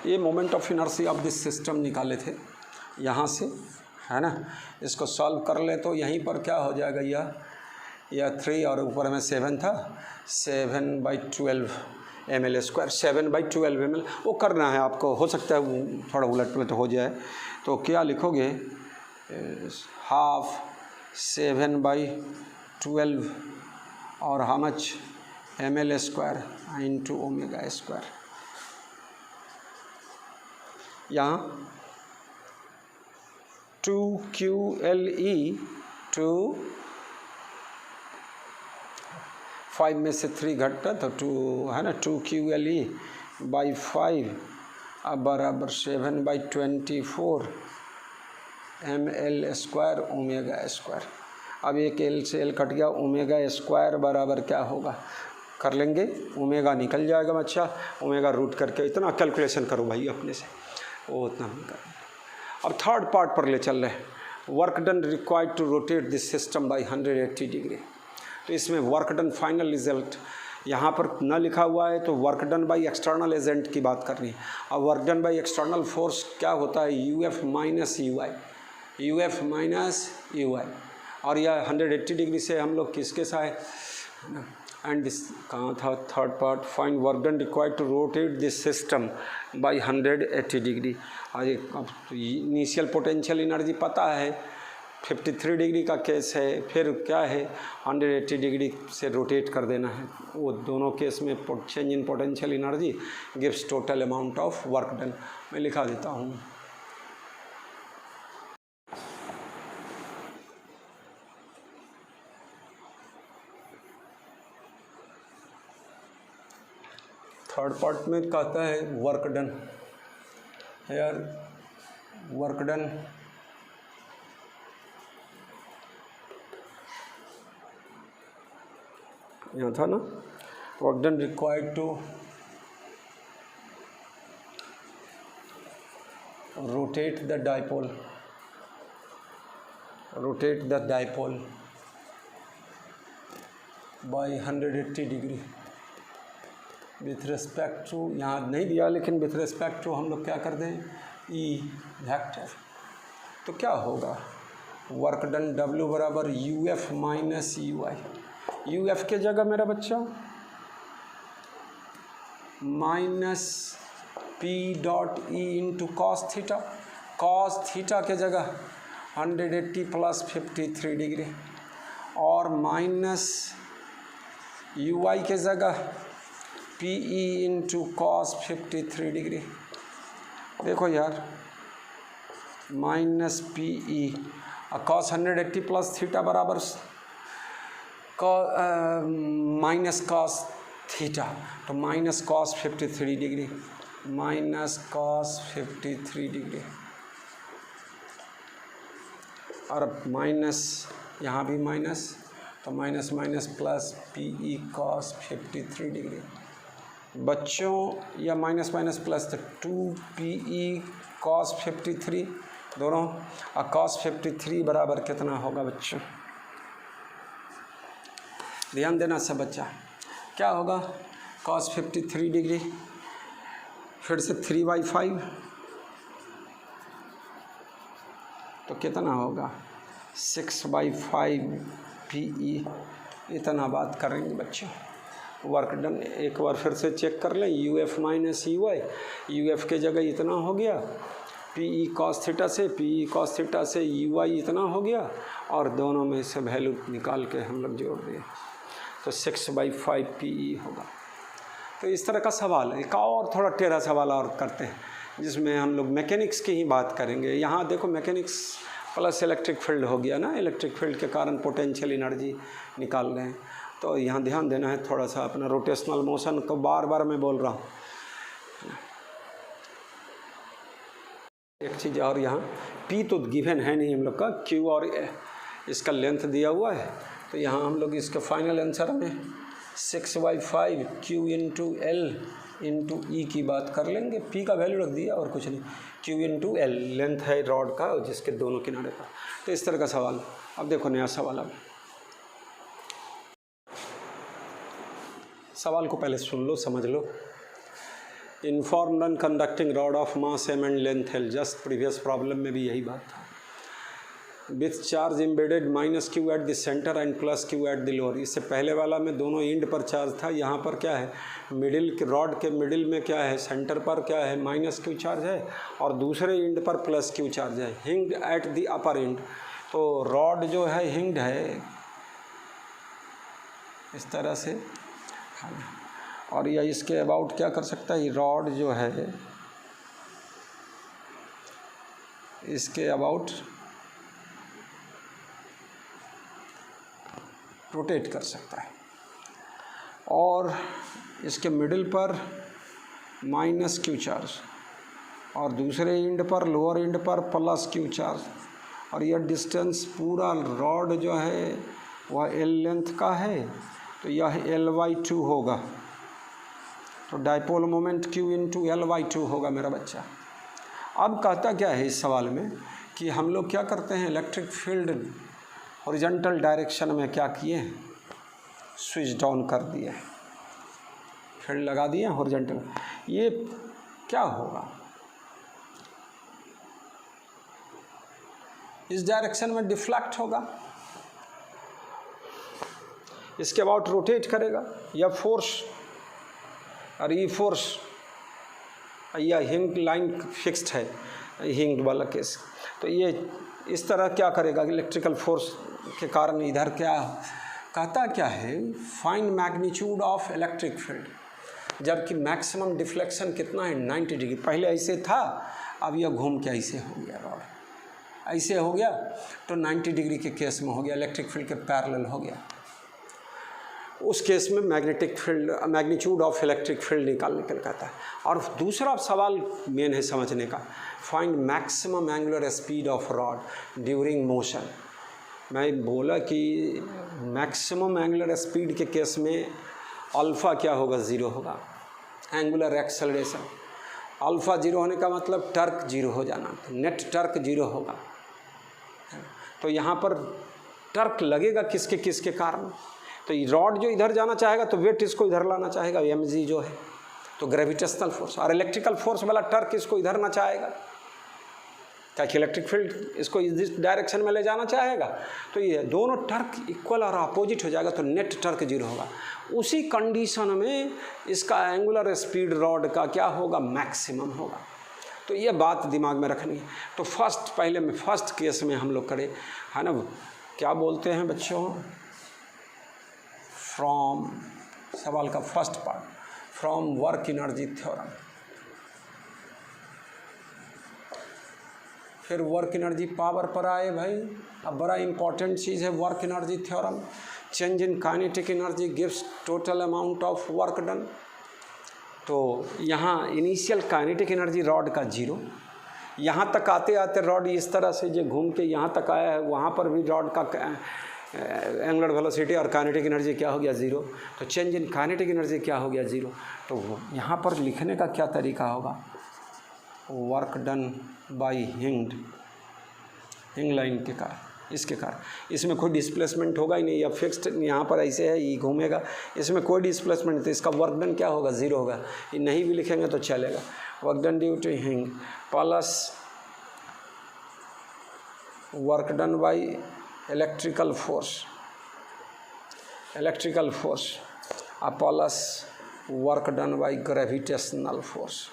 ये moment of inertia of this system निकाले थे यहाँ से, है ना। इसको सॉल्व कर ले तो यहीं पर क्या हो जाएगा, यह 3 और ऊपर में 7 था, 7/12 ml², 7/12 ml। वो करना है आपको, हो सकता है थोड़ा उलट में तो हो जाए। तो क्या लिखोगे, हाफ 7/12 और हाउ मच ml² इंटू ω²। यहाँ 2QLE 5 में से 3 घटता तो 2 है ना, 2QLE/5 अब बराबर 7/24 ml² ω²। अब एक L से L कट गया, ω² बराबर क्या होगा कर लेंगे, ओमेगा निकल जाएगा बच्चा, ओमेगा रूट करके इतना कैलकुलेशन करो भाई अपने से, वो उतना हम कर। अब थर्ड पार्ट पर ले चल रहे हैं, work done required to rotate this system by 180 degree. तो इसमें वर्क डन फाइनल रिजल्ट यहाँ पर न लिखा हुआ है, तो work done by external agent की बात करनी है। अब work done by external force क्या होता है, UF माइनस UI, और यह 180 डिग्री से हम लोग किसके साथ, एंड दिस कहाँ था third part, find work done required to rotate this system by 180 degree. आज इनिशियल पोटेंशियल एनर्जी पता है 53 डिग्री का केस है, फिर क्या है 180 डिग्री से रोटेट कर देना है। वो दोनों केस में change in potential energy gives total amount of work done. मैं लिखा देता हूँ, थर्ड पार्ट में कहता है वर्क डन, यार वर्क डन यहाँ था ना, work done required to rotate the dipole by 180 degree with respect to, यहाँ नहीं दिया लेकिन विथ रिस्पेक्ट टू हम लोग क्या कर दें, ई वेक्टर तो क्या होगा, वर्क डन W बराबर UF माइनस UI। UF के जगह मेरा बच्चा minus P dot E into cos theta, cos theta के जगह 180 प्लस 53 डिग्री, और माइनस UI के जगह PE इंटू कॉस 53 डिग्री। देखो यार, minus PE cos 180 plus theta बराबर माइनस कॉस थीटा, तो minus cos 53 degree, minus cos 53 degree, और अब माइनस यहाँ भी माइनस, तो minus minus plus PE cos 53 degree. बच्चों या माइनस माइनस प्लस, तो 2PE कॉस 53 दोनों, और कॉस 53 बराबर कितना होगा बच्चों, ध्यान देना सब बच्चा, क्या होगा, कॉस 53 डिग्री, फिर से 3/5, तो कितना होगा 6/5 PE। इतना बात करेंगे बच्चों। वर्क डन एक बार फिर से चेक कर लें, UF माइनस UI, UF के जगह इतना हो गया, PE कॉस थीटा से, PE कॉस थीटा से UI इतना हो गया, और दोनों में से वैल्यू निकाल के हम लोग जोड़ दिए, तो 6/5 PE होगा। तो इस तरह का सवाल है। एक और थोड़ा टेढ़ा सवाल और करते हैं, जिसमें हम लोग मैकेनिक्स की ही बात करेंगे। यहाँ देखो, मैकेनिक्स प्लस इलेक्ट्रिक फील्ड हो गया ना, इलेक्ट्रिक फील्ड के कारण पोटेंशियल एनर्जी निकाल रहे हैं। तो यहाँ ध्यान देना है थोड़ा सा, अपना रोटेशनल मोशन को बार बार मैं बोल रहा हूँ। एक चीज़ और, यहाँ P तो गिवन है नहीं हम लोग का, Q और इसका लेंथ दिया हुआ है, तो यहाँ हम लोग इसका फाइनल आंसर में 6/5 Q into L into E की बात कर लेंगे। P का वैल्यू रख दिया और कुछ नहीं, Q इंटू L लेंथ है रॉड का जिसके दोनों किनारे पर। तो इस तरह का सवाल। अब देखो नया सवाल, अब सवाल को पहले सुन लो, समझ लो। Uniform non conducting rod of mass m and length L, just previous problem में भी यही बात था। With charge embedded -Q at the centre and +Q at the lower. इससे पहले वाला में दोनों एंड पर चार्ज था, यहाँ पर क्या है, मिडिल के रॉड के मिडिल में क्या है, सेंटर पर क्या है, -Q चार्ज है, और दूसरे एंड पर +Q चार्ज है। Hinged at the upper and, तो रॉड जो है हिंग्ड है इस तरह से, और यह इसके अबाउट क्या कर सकता है, रॉड जो है इसके अबाउट रोटेट कर सकता है, और इसके मिडिल पर -Q चार्ज, और दूसरे एंड पर, लोअर एंड पर +Q चार्ज, और यह डिस्टेंस पूरा रॉड जो है वह L लेंथ का है, तो यह L/2 होगा। तो dipole moment Q into L/2 होगा मेरा बच्चा। अब कहता क्या है इस सवाल में कि हम लोग क्या करते हैं, इलेक्ट्रिक फील्ड हॉरिजॉन्टल डायरेक्शन में क्या किए हैं, स्विच डाउन कर दिए, फील्ड लगा दिए हॉरिजॉन्टल। ये क्या होगा, इस डायरेक्शन में डिफ्लेक्ट होगा, इसके अबाउट रोटेट करेगा, या फोर्स, और ये फोर्स या हिंग लाइन फिक्स्ड है, हिंग वाला केस, तो ये इस तरह क्या करेगा, इलेक्ट्रिकल फोर्स के कारण इधर क्या कहता क्या है, find magnitude of electric field, जबकि मैक्सिमम डिफ्लेक्शन कितना है 90 डिग्री। पहले ऐसे था, अब यह घूम के ऐसे हो गया, रॉड ऐसे हो गया, तो 90 डिग्री के केस में हो गया, इलेक्ट्रिक फील्ड के पैरेलल हो गया। उस केस में magnetic field, magnitude of electric field निकालने के लिए कहता है। और दूसरा सवाल मेन है समझने का, find maximum angular speed of rod during motion. मैं बोला कि मैक्सिमम एंगुलर स्पीड के केस में अल्फ़ा क्या होगा, 0 होगा, एंगुलर एक्सेलरेशन। अल्फ़ा 0 होने का मतलब टर्क 0 हो जाना, नेट टर्क 0 होगा। तो यहाँ पर टर्क लगेगा किसके किसके कारण, तो रॉड जो इधर जाना चाहेगा तो वेट इसको इधर लाना चाहेगा, mg जो है, तो ग्रेविटेशनल फोर्स, और इलेक्ट्रिकल फोर्स वाला टर्क इसको इधर ना चाहेगा, क्या कि इलेक्ट्रिक फील्ड इसको इस डायरेक्शन में ले जाना चाहेगा, तो ये दोनों टर्क इक्वल और अपोजिट हो जाएगा, तो नेट टर्क जीरो होगा। उसी कंडीशन में इसका एंगुलर स्पीड रॉड का क्या होगा, मैक्सिमम होगा। तो ये बात दिमाग में रखनी है। तो पहले में फर्स्ट केस में हम लोग करें, है ना, क्या बोलते हैं बच्चों, फ्रॉम, सवाल का first part, from work energy theorem. फिर वर्क एनर्जी पावर पर आए भाई। अब बड़ा इंपॉर्टेंट चीज़ है work energy theorem. Change in kinetic energy gives total amount of work done. तो यहाँ इनिशियल काइनेटिक एनर्जी रॉड का जीरो, यहाँ तक आते आते रॉड इस तरह से जो घूम के यहाँ तक आया है, वहाँ पर भी रॉड का एंगुलर वेलोसिटी और काइनेटिक एनर्जी क्या हो गया, ज़ीरो। तो चेंज इन काइनेटिक एनर्जी क्या हो गया, ज़ीरो। तो यहाँ पर लिखने का क्या तरीका होगा, वर्क डन बाई हिंग लाइन के कारण, इसके कारण इसमें कोई डिस्प्लेसमेंट होगा ही नहीं, या फिक्स्ड यहाँ पर ऐसे है, ये घूमेगा, इसमें कोई डिस्प्लेसमेंट, तो इसका वर्क डन क्या होगा, ज़ीरो होगा। ये नहीं भी लिखेंगे तो चलेगा। वर्क डन ड्यू टू हिंग plus work done by electrical force plus work done by gravitational force.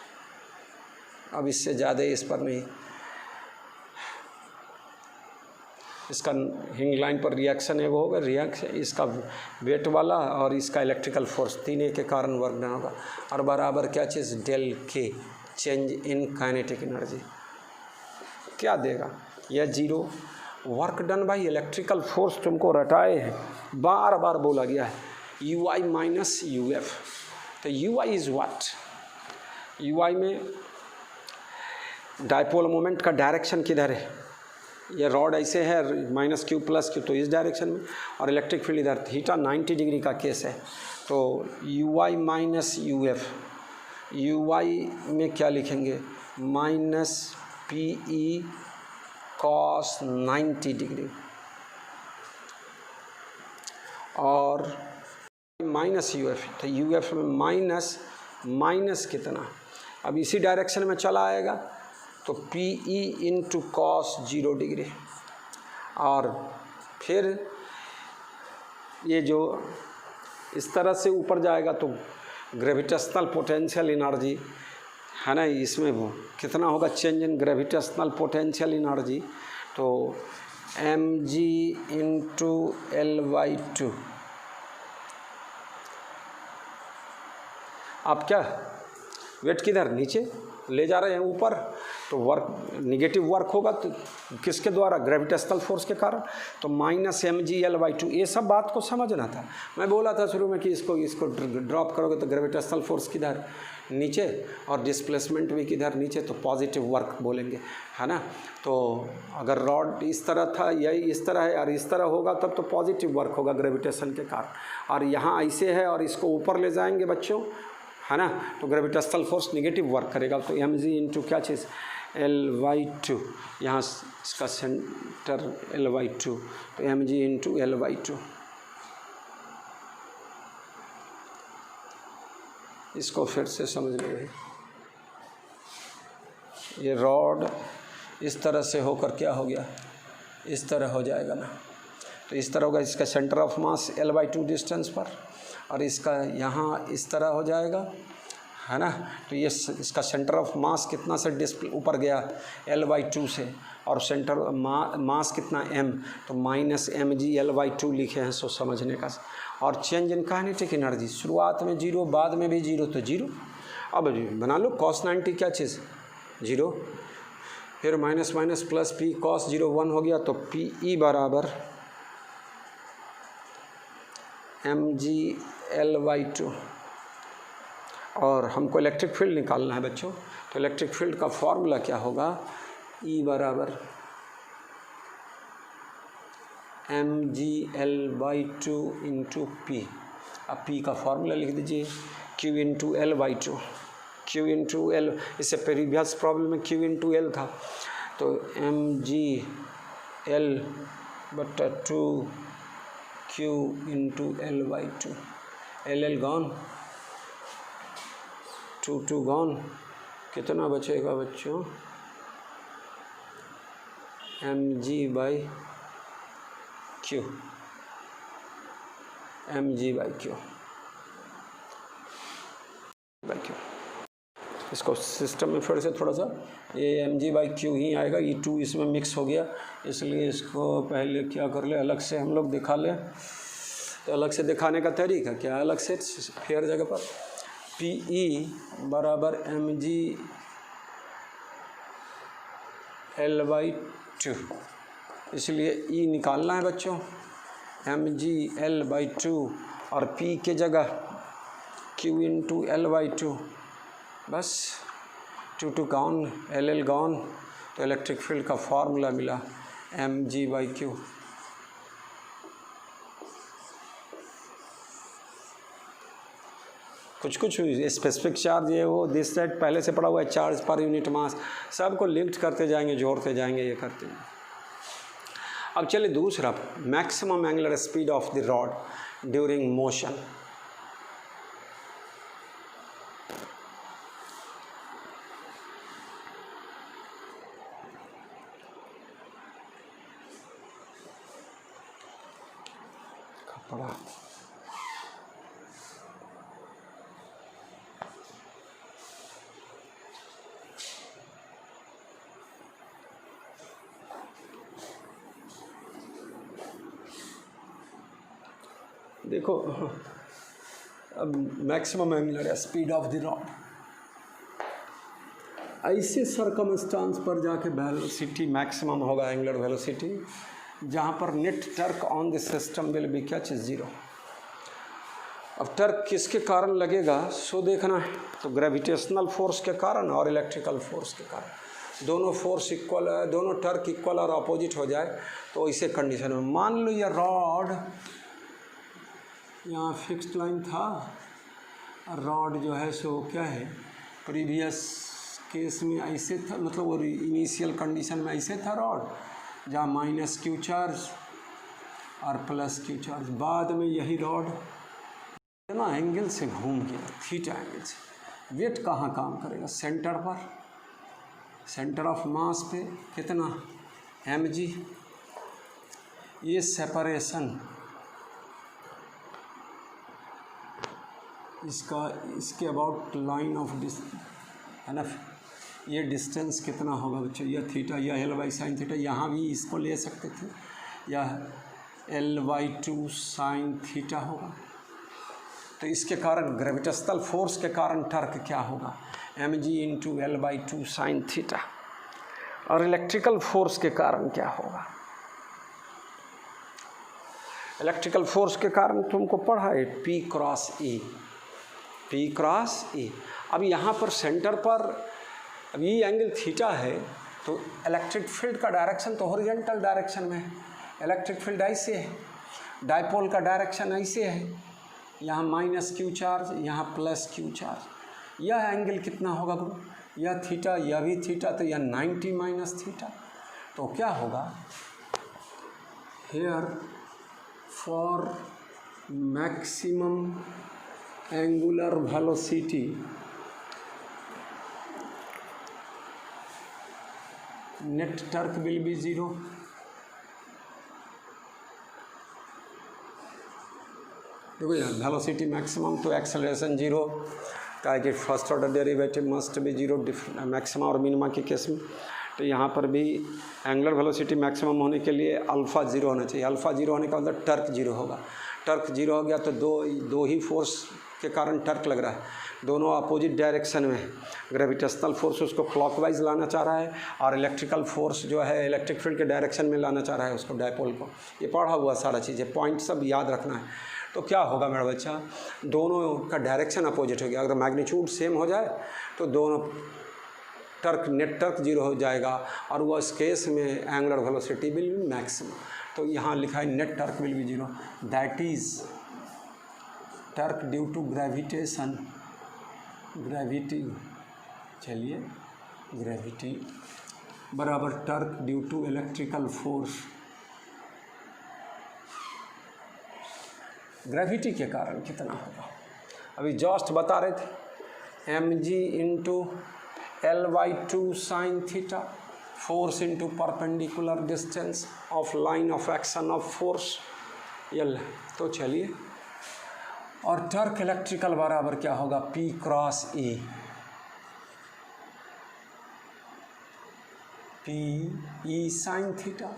अब इससे ज़्यादा इस पर नहीं, इसका हिंग लाइन पर रिएक्शन एगो होगा, रिएक्शन इसका वेट वाला और इसका इलेक्ट्रिकल फोर्स, तीनों के कारण वर्क डन होगा। और बराबर क्या चीज़, डेल के, चेंज इन काइनेटिक एनर्जी क्या देगा, यह zero. Work done by electrical force तुमको रटाए हैं, बार बार बोला गया है, U I minus U F. तो U I is what, U I में डायपोल मोमेंट का डायरेक्शन किधर है, ये रॉड ऐसे है माइनस क्यू प्लस क्यू, तो इस डायरेक्शन में, और इलेक्ट्रिक फील्ड इधर थीटा 90 डिग्री का केस है। तो U I minus U F, U I में क्या लिखेंगे, minus P E cos 90 degree, और माइनस यू एफ, तो यू एफ में माइनस कितना, अब इसी डायरेक्शन में चला आएगा, तो P E into cos 0 degree. और फिर ये जो इस तरह से ऊपर जाएगा तो ग्रेविटेशनल पोटेंशियल एनर्जी है ना, इसमें वो कितना होगा, change in gravitational potential energy, तो M G into L by 2। आप क्या वेट किधर, नीचे ले जा रहे हैं ऊपर, तो वर्क निगेटिव वर्क होगा, तो किसके द्वारा, ग्रेविटेशनल फोर्स के कारण, तो minus m g l by 2। ये सब बात को समझना था। मैं बोला था शुरू में कि इसको ड्रॉप करोगे तो ग्रेविटेशनल फोर्स किधर, नीचे, और डिस्प्लेसमेंट भी किधर, नीचे, तो पॉजिटिव वर्क बोलेंगे, है ना। तो अगर रॉड इस तरह था, यही इस तरह है और इस तरह होगा, तब तो पॉजिटिव वर्क होगा ग्रेविटेशन के कारण। और यहाँ ऐसे है और इसको ऊपर ले जाएंगे बच्चों, है ना, तो ग्रेविटेशनल फोर्स निगेटिव वर्क करेगा। तो एम जी इंटू क्या चीज़, एल बाई 2, यहाँ इसका सेंटर एल बाई 2, तो M G into L by 2। इसको फिर से समझ लीजिए, ये रॉड इस तरह से होकर क्या हो गया, इस तरह हो जाएगा ना, तो इस तरह होगा, इसका centre of mass L by 2 distance पर, और इसका यहाँ इस तरह हो जाएगा, है ना। तो ये इसका सेंटर ऑफ मास कितना से ऊपर गया, एल बाई 2 से, और सेंटर मास कितना m, तो minus m g l by 2 लिखे हैं, सो समझने का। और चेंज इन काइनेटिक एनर्जी, शुरुआत में 0, बाद में भी 0, तो 0। अब बना लो कॉस 90 क्या चीज़, 0, फिर minus minus plus P cos 0 1 हो गया, तो पी ई बराबर एम जी एल बाई 2। और हमको इलेक्ट्रिक फील्ड निकालना है बच्चों, तो इलेक्ट्रिक फील्ड का फॉर्मूला क्या होगा, ई बराबर m g l by 2 into पी। अब पी का फॉर्मूला लिख दीजिए, Q into L by 2, Q into l, इससे प्रीवियस प्रॉब्लम में क्यू इंटू एल था, तो एम जी एल बटा 2 Q into L by 2, l l gone, 2 2 gone, कितना बचेगा बच्चों, mg/q, mg/q। इसको सिस्टम में फिर से थोड़ा सा, ये mg/q ही आएगा, E2 इसमें मिक्स हो गया, इसलिए इसको पहले क्या कर ले, अलग से हम लोग दिखा लें। तो अलग से दिखाने का तरीका क्या है, अलग से फेयर जगह पर PE बराबर mg/L/2, इसलिए E निकालना है बच्चों, mg/L/2 और P के जगह Q × L/2, बस 2 गॉन, L गॉन, तो इलेक्ट्रिक फील्ड का फॉर्मूला मिला mg/q। कुछ स्पेसिफिक चार्ज ये वो दिस साइड पहले से पड़ा हुआ है, चार्ज पर यूनिट मास, सबको लिंक्ड करते जाएंगे, जोड़ते जाएंगे, ये करते हैं। अब चलिए दूसरा, maximum angular speed of the rod during motion. कपड़ा देखो, अब maximum angular speed of the rod, ऐसे सरकमस्टांस पर जाके वेलोसिटी मैक्सिमम होगा, एंगुलर वेलोसिटी, जहाँ पर net torque on the system will be क्या चीज़, 0। अब टर्क किसके कारण लगेगा सो देखना है, तो ग्रेविटेशनल फोर्स के कारण और इलेक्ट्रिकल फोर्स के कारण, दोनों फोर्स इक्वल है, दोनों टर्क इक्वल और अपोजिट हो जाए तो इसे कंडीशन में, मान लो ये रॉड यहाँ फिक्स्ड लाइन था, रॉड जो है सो क्या है, प्रीवियस केस में ऐसे था, मतलब वो इनिशियल कंडीशन में ऐसे था रॉड, जहाँ -q चार्ज और +q चार्ज, बाद में यही रॉड इतना एंगल से घूम गया, थीटा एंगल से, वेट कहाँ काम करेगा, सेंटर पर, सेंटर ऑफ मास पे कितना mg, ये सेपरेशन इसका, इसके अबाउट लाइन ऑफ है ना, ये डिस्टेंस कितना होगा बच्चों, यह थीटा, यह L/sin थीटा, यहाँ भी इसको ले सकते थे, यह L/2 sin थीटा होगा। तो इसके कारण ग्रेविटेशनल फोर्स के कारण टर्क क्या होगा, mg × L/2 sin थीटा, और इलेक्ट्रिकल फोर्स के कारण क्या होगा, इलेक्ट्रिकल फोर्स के कारण तुमको पढ़ा है P क्रॉस E। अब यहाँ पर सेंटर पर, अब ये एंगल थीटा है, तो इलेक्ट्रिक फील्ड का डायरेक्शन तो हॉरिजॉन्टल डायरेक्शन में है, इलेक्ट्रिक फील्ड ऐसे है, डायपोल का डायरेक्शन ऐसे है, यहाँ -q चार्ज, यहाँ +q चार्ज, यह एंगल कितना होगा गुरु, यह थीटा, यह भी थीटा, तो यह 90 - थीटा, तो क्या होगा, here for maximum angular velocity net torque will be 0। देखो यार, वेलोसिटी मैक्सिमम तो एक्सेलरेशन 0 का, कि first order derivative must be 0 maximum और मिनिमा के केस में, तो यहाँ पर भी एंगुलर वेलोसिटी मैक्सिमम होने के लिए अल्फ़ा 0 होना चाहिए, अल्फ़ा 0 होने का मतलब टर्क 0 होगा, टर्क 0 हो गया तो दो ही फोर्स के कारण टर्क लग रहा है, दोनों अपोजिट डायरेक्शन में, ग्रेविटेशनल फोर्स उसको क्लॉकवाइज लाना चाह रहा है, और इलेक्ट्रिकल फोर्स जो है इलेक्ट्रिक फील्ड के डायरेक्शन में लाना चाह रहा है उसको, डायपोल को। ये पढ़ा हुआ सारा चीज़ें, पॉइंट सब याद रखना है। तो क्या होगा मेरा बच्चा, दोनों का डायरेक्शन अपोजिट हो गया, अगर मैग्नीट्यूड सेम हो जाए तो दोनों टर्क, नेट टर्क 0 हो जाएगा, और वह इस केस में angular velocity will be maximum. तो यहाँ लिखा है net torque will be 0, that is torque due to gravitation, gravity, चलिए ग्रेविटी बराबर torque due to electrical force, gravity के कारण कितना होगा, अभी जस्ट बता रहे थे, mg × L/2 sin theta, force into perpendicular distance of line of action of force L. तो चलिए, और टर्क इलेक्ट्रिकल बराबर क्या होगा, P cross E, P E sine theta.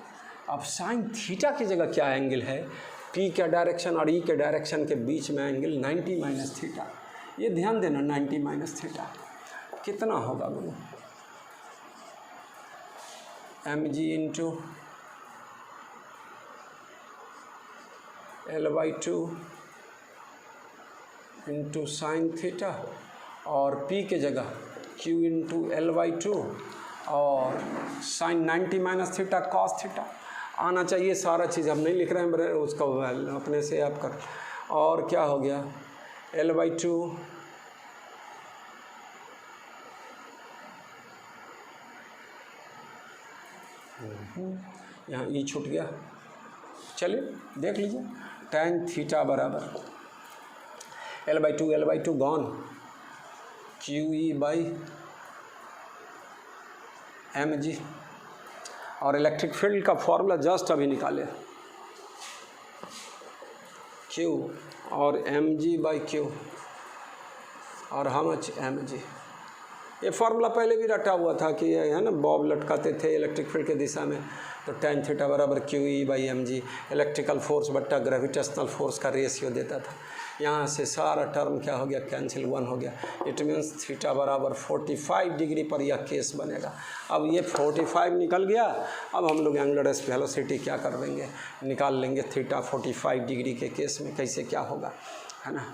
अब साइन थीटा की जगह क्या एंगल है, P के डायरेक्शन और E के डायरेक्शन के बीच में एंगल 90 माइनस थीटा। ये ध्यान देना, 90 माइनस थीटा कितना होगा बोलो, mg into L/2 into sine theta, और P के जगह Q इंटू L/2 और sine 90 minus theta cos theta. आना चाहिए सारा चीज़, हम नहीं लिख रहे हैं मेरे, उसका अपने से आप कर। और क्या हो गया, L/2 यहाँ ई छूट गया, चलिए देख लीजिए, tan थीटा बराबर L/2 गॉन, QE/mg। और इलेक्ट्रिक फील्ड का फॉर्मूला जस्ट अभी निकाले, Q और mg/Q और how much mg। ये फार्मूला पहले भी रटा हुआ था कि है ना, बॉब लटकाते थे इलेक्ट्रिक फील्ड के दिशा में, तो tan थीटा बराबर QE/mg इलेक्ट्रिकल फोर्स बट्टा ग्रेविटेशनल फोर्स का रेशियो देता था। यहाँ से सारा टर्म क्या हो गया, कैंसिल, 1 हो गया। इट मीन्स थीटा बराबर 45 डिग्री पर यह केस बनेगा। अब ये 45 निकल गया, अब हम लोग एंगुलर वेलोसिटी क्या कर देंगे, निकाल लेंगे थीटा 45 डिग्री के केस में कैसे क्या होगा, है ना।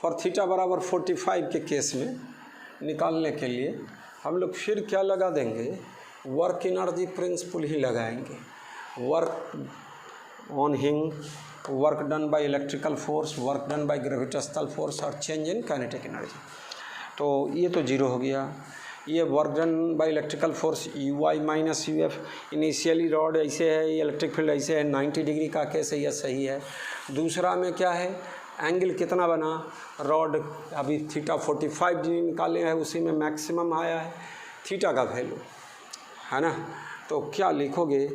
और थीटा बराबर 45 के केस में निकालने के लिए हम लोग फिर क्या लगा देंगे, वर्क एनर्जी प्रिंसिपल ही लगाएंगे। वर्क ऑन हिंग, work done by electrical force, work done by gravitational force और चेंज इन काइनेटिक एनर्जी। तो ये तो जीरो हो गया। ये work done by electrical force UI minus UF, initially rod ऐसे है, ये इलेक्ट्रिक फील्ड ऐसे है, 90 डिग्री का केस है, यह सही है। दूसरा में क्या है, एंगल कितना बना, रॉड अभी थीटा 45 डिग्री निकाले हैं, उसी में मैक्सिमम आया है थीटा का वैल्यू, है ना। तो क्या लिखोगे,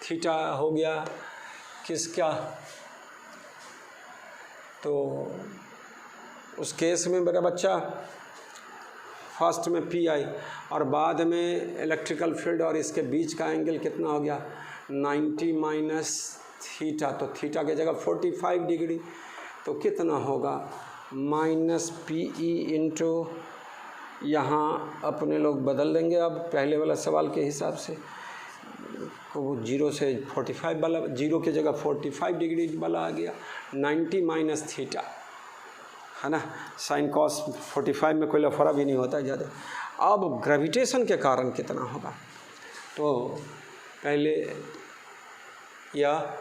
थीटा हो गया किसका, तो उस केस में मेरा बच्चा फर्स्ट में PI और बाद में इलेक्ट्रिकल फील्ड और इसके बीच का एंगल कितना हो गया, 90 माइनस थीटा। तो थीटा की जगह 45 डिग्री, तो कितना होगा, माइनस PE इंटू, यहाँ अपने लोग बदल देंगे अब पहले वाला सवाल के हिसाब से, वो 0 से 45 वाला, 0 की जगह 45 डिग्री वाला आ गया, 90 माइनस थीटा, है ना। साइन कॉस 45 में कोई लफड़ा भी नहीं होता है ज़्यादा। अब ग्रेविटेशन के कारण कितना होगा, तो पहले या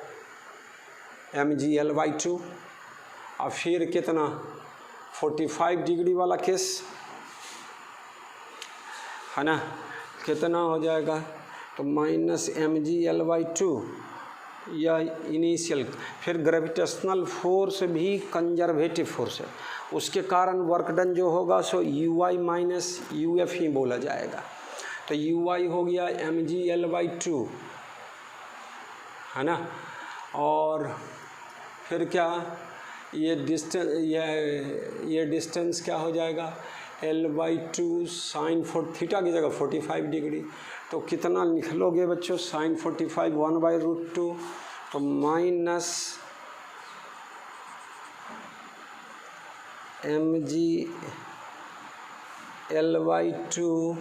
mg/L/2 और फिर कितना 45 डिग्री वाला केस, है ना, कितना हो जाएगा, तो माइनस mg/L/2 या इनिशियल, फिर ग्रेविटेशनल फोर्स भी कंजर्वेटिव फोर्स है, उसके कारण वर्क डन जो होगा सो UI माइनस UF ही बोला जाएगा। तो UI हो गया mg/L/2, है ना। और फिर क्या, ये डिस्टेंस क्या हो जाएगा, L/2 साइन थीटा की जगह 45 डिग्री, तो कितना लिख लोगे बच्चों, साइन 45 1/√2, तो minus mg/L/2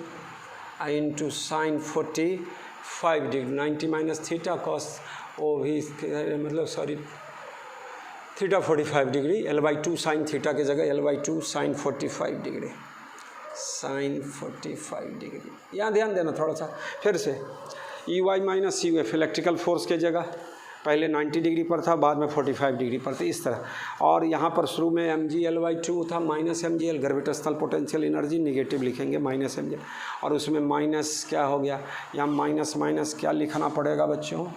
into sine 45 degree, 90 minus theta cos, वो भी मतलब sorry theta 45 degree, L/2 sine theta की जगह L/2 sign 45 degree, sign 45 degree. यहाँ ध्यान देना थोड़ा सा, फिर से UI minus UF electrical force के जगह पहले 90 डिग्री पर था, बाद में 45 डिग्री पर था, इस तरह। और यहाँ पर शुरू में mg/L/2 था, minus mgl gravitational potential energy, negative लिखेंगे माइनस mgl, और उसमें माइनस क्या हो गया, यहाँ माइनस माइनस क्या लिखना पड़ेगा बच्चों,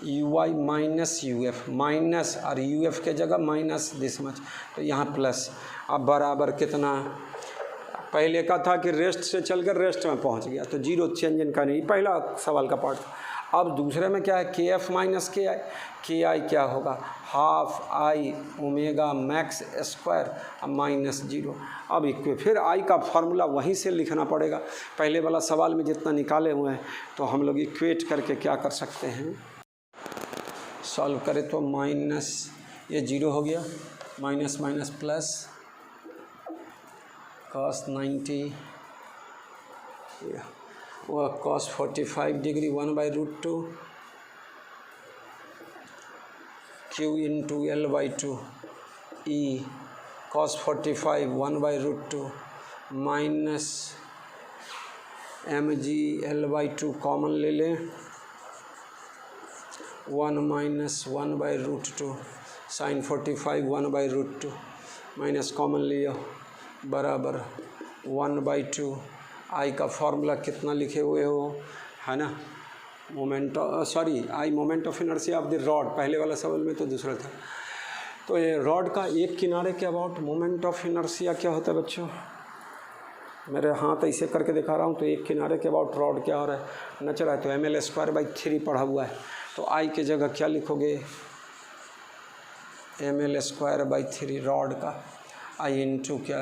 you I minus U F, minus और यू एफ के जगह माइनस दिस मच, तो यहाँ प्लस। अब बराबर कितना, पहले का था कि रेस्ट से चलकर रेस्ट में पहुँच गया तो जीरो चेंज इनका नहीं, पहला सवाल का पार्ट। अब दूसरे में क्या है, के एफ माइनस के आई क्या होगा, half I omega max square minus zero. अब फिर आई का फार्मूला वहीं से लिखना पड़ेगा, पहले वाला सवाल में जितना निकाले हुए हैं, तो हम लोग इक्वेट करके क्या कर सकते हैं, सॉल्व करें तो माइनस ये जीरो हो गया, माइनस माइनस प्लस cos 90 वो cos 45 degree 1/√2 q into L/2 e cos 45 1/√2 minus mg L/2 common ले लें, 1 माइनस 1/√2 sin 45 1/√2 माइनस कॉमन लिया बराबर 1/2। आई का फार्मूला कितना लिखे हुए हो, है ना, moment sorry I moment of inertia of the rod, पहले वाला सवाल में तो दूसरा था। तो ये रॉड का एक किनारे के अबाउट मोमेंट ऑफ इनर्शिया क्या होता है बच्चों, मेरे हाथ ऐसे करके दिखा रहा हूँ, तो एक किनारे के अबाउट रॉड क्या हो रहा है, नच रहा है, तो ml²/3 पढ़ा हुआ है, तो आई के जगह क्या लिखोगे, ml²/3 रॉड का, आई इंटू क्या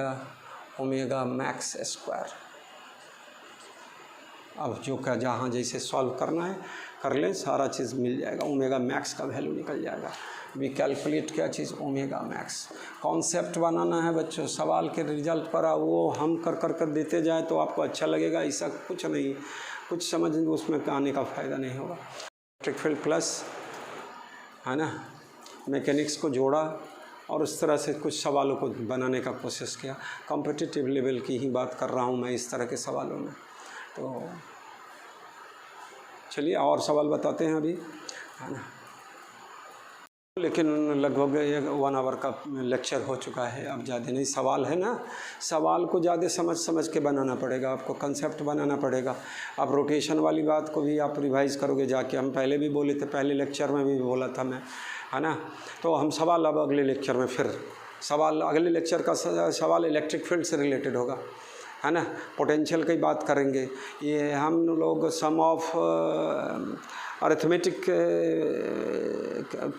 ओमेगा मैक्स स्क्वायर। अब जो क्या जहाँ जैसे सॉल्व करना है कर लें, सारा चीज़ मिल जाएगा, ओमेगा मैक्स का वैल्यू निकल जाएगा। वी कैलकुलेट क्या चीज़, ओमेगा मैक्स। कॉन्सेप्ट बनाना है बच्चों, सवाल के रिजल्ट पर वो हम कर देते जाए तो आपको अच्छा लगेगा, ऐसा कुछ नहीं, कुछ समझ उसमें आने का फ़ायदा नहीं होगा। इलेक्ट्रिक फील्ड प्लस, है ना, मैकेनिक्स को जोड़ा और उस तरह से कुछ सवालों को बनाने का कोशिश किया। कॉम्पिटिटिव लेवल की ही बात कर रहा हूँ मैं इस तरह के सवालों में। तो चलिए और सवाल बताते हैं अभी, है ना, लेकिन लगभग 1 आवर का लेक्चर हो चुका है, अब ज़्यादा नहीं सवाल है ना, सवाल को ज़्यादा समझ के बनाना पड़ेगा, आपको कंसेप्ट बनाना पड़ेगा। अब रोटेशन वाली बात को भी आप रिवाइज़ करोगे जाके, हम पहले भी बोले थे, पहले लेक्चर में भी बोला था मैं, है ना। तो हम सवाल अब अगले लेक्चर में फिर सवाल, अगले लेक्चर का सवाल इलेक्ट्रिक फील्ड से रिलेटेड होगा, है ना, पोटेंशियल की बात करेंगे। ये हम लोग सम ऑफ अरिथमेटिक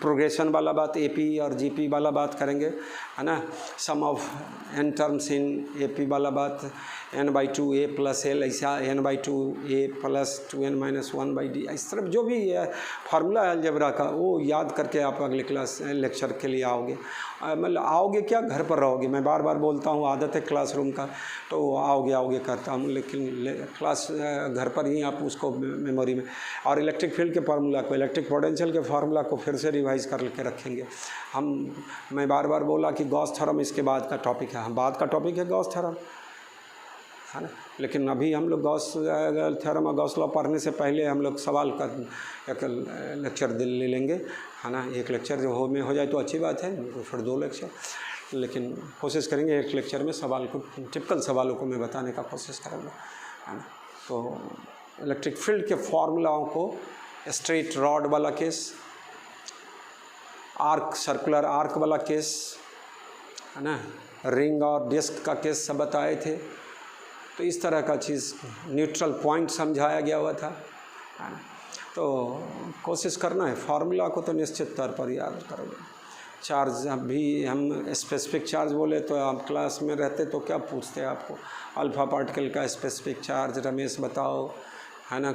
प्रोग्रेशन वाला बात, एपी और जीपी वाला बात करेंगे, है ना, sum of n terms in AP वाला बात, n/2 a + l, ऐसा n/2 a + 2n - 1/d, इस तरफ जो भी है फार्मूला है अलजेब्रा का, वो याद करके आप अगले क्लास लेक्चर के लिए आओगे। मतलब आओगे क्या, घर पर रहोगे, मैं बार बार बोलता हूँ, आदत है क्लासरूम का, तो आओगे करता हूँ, लेकिन क्लास घर पर ही आप उसको मेमोरी में, और इलेक्ट्रिक फील्ड के फार्मूला को, इलेक्ट्रिक पोटेंशियल के फार्मूला को फिर से रिवाइज़ करके रखेंगे हम। मैं बार बार बोला कि गॉस थ्योरम इसके बाद का टॉपिक है, हम बाद का टॉपिक है गॉस थ्योरम, है ना, लेकिन अभी हम लोग गॉस थ्योरम और गॉस लॉ पढ़ने से पहले हम लोग सवाल का एक लेक्चर ले लेंगे, है ना। एक लेक्चर जो हो जाए तो अच्छी बात है, तो फिर 2 लेक्चर, लेकिन कोशिश करेंगे एक लेक्चर में सवाल को, टिपिकल सवालों को मैं बताने का कोशिश करूँगा, है ना। तो इलेक्ट्रिक फील्ड के फार्मूलाओं को, स्ट्रेट रॉड वाला केस, आर्क सर्कुलर आर्क वाला केस, है ना, रिंग और डिस्क का केस सब बताए थे। तो इस तरह का चीज़, न्यूट्रल पॉइंट समझाया गया हुआ था, है ना। तो कोशिश करना है, फार्मूला को तो निश्चित तौर पर याद करोगे। चार्ज, अभी हम स्पेसिफिक चार्ज बोले तो आप क्लास में रहते तो क्या पूछते हैं आपको, अल्फ़ा पार्टिकल का स्पेसिफिक चार्ज रमेश बताओ, है ना,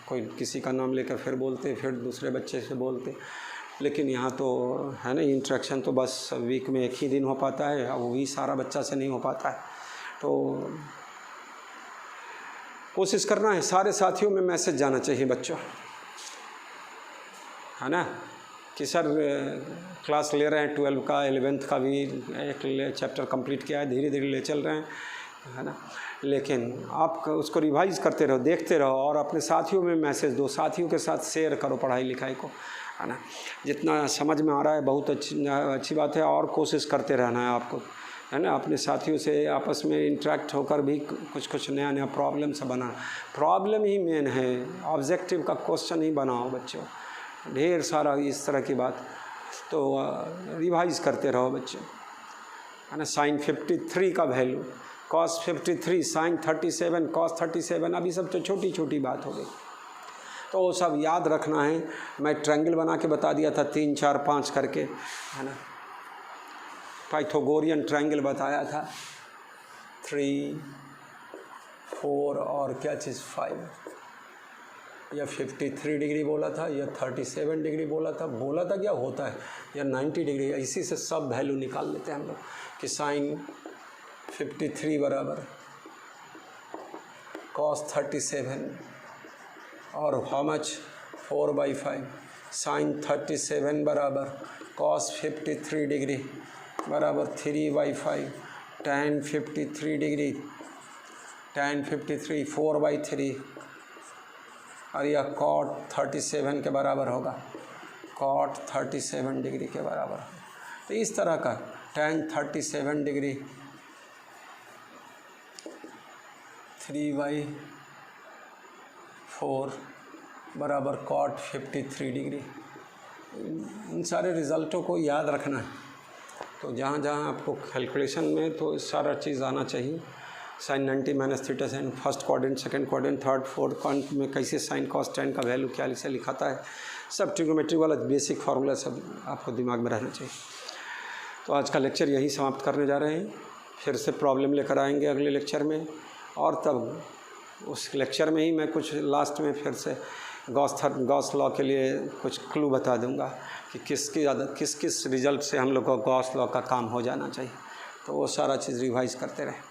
कोई किसी का नाम लेकर फिर बोलते, फिर दूसरे बच्चे से बोलते, लेकिन यहाँ तो है ना, इंटरेक्शन तो बस वीक में 1 ही दिन हो पाता है, वो भी सारा बच्चा से नहीं हो पाता है। तो कोशिश करना है, सारे साथियों में मैसेज जाना चाहिए बच्चों, है ना, कि सर क्लास ले रहे हैं, 12 का 11th का भी एक चैप्टर कंप्लीट किया है, धीरे धीरे ले चल रहे हैं, है ना, लेकिन आप उसको रिवाइज़ करते रहो, देखते रहो, और अपने साथियों में मैसेज दो, साथियों के साथ शेयर करो पढ़ाई लिखाई को, है ना। जितना समझ में आ रहा है बहुत अच्छी बात है, और कोशिश करते रहना है आपको, है ना, अपने साथियों से आपस में इंटरेक्ट होकर भी कुछ नया प्रॉब्लम से बनाना, प्रॉब्लम ही मेन है, ऑब्जेक्टिव का क्वेश्चन ही बनाओ बच्चों, ढेर सारा इस तरह की बात। तो रिवाइज करते रहो बच्चे, है ना। साइन 53 का वैल्यू, कॉस 53, साइन 37, कॉस 37, अभी सब तो छोटी छोटी बात हो गई, तो वो सब याद रखना है। मैं ट्रायंगल बना के बता दिया था 3, 4, 5 करके, है ना। पाइथागोरियन ट्रायंगल बताया था, 3, 4 और क्या चीज़ 5, या 53 डिग्री बोला था, या 37 डिग्री बोला था क्या होता है, या 90 डिग्री। इसी से सब वैल्यू निकाल लेते हैं हम लोग कि साइन 53 बराबर कॉस 37 और हाउ मच 4/5, साइन 37 बराबर कॉस 53 डिग्री बराबर 3/5, tan 53 डिग्री, tan 53 4/3, और यह कॉट 37 के बराबर होगा, कॉट 37 डिग्री के बराबर। तो इस तरह का tan 37 डिग्री 3/4 बराबर कॉट 53 डिग्री। इन सारे रिज़ल्टों को याद रखना है। तो जहाँ जहाँ आपको कैलकुलेशन में तो सारा चीज़ आना चाहिए। Sine 90 minus theta, sine first quadrant, second quadrant, third fourth quadrant में कैसे साइन कॉस टेन का वैल्यू क्या से लिखाता है, सब ट्रिग्नोमेट्री वाला बेसिक फार्मूला सब आपको दिमाग में रहना चाहिए। तो आज का लेक्चर यही समाप्त करने जा रहे हैं, फिर से प्रॉब्लम लेकर आएंगे अगले लेक्चर में, और तब उस लेक्चर में ही मैं कुछ लास्ट में फिर से गॉस लॉ के लिए कुछ क्लू बता दूंगा कि किस किस रिज़ल्ट से हम लोग को गॉस लॉ का काम हो जाना चाहिए। तो वो सारा चीज़ रिवाइज करते रहें।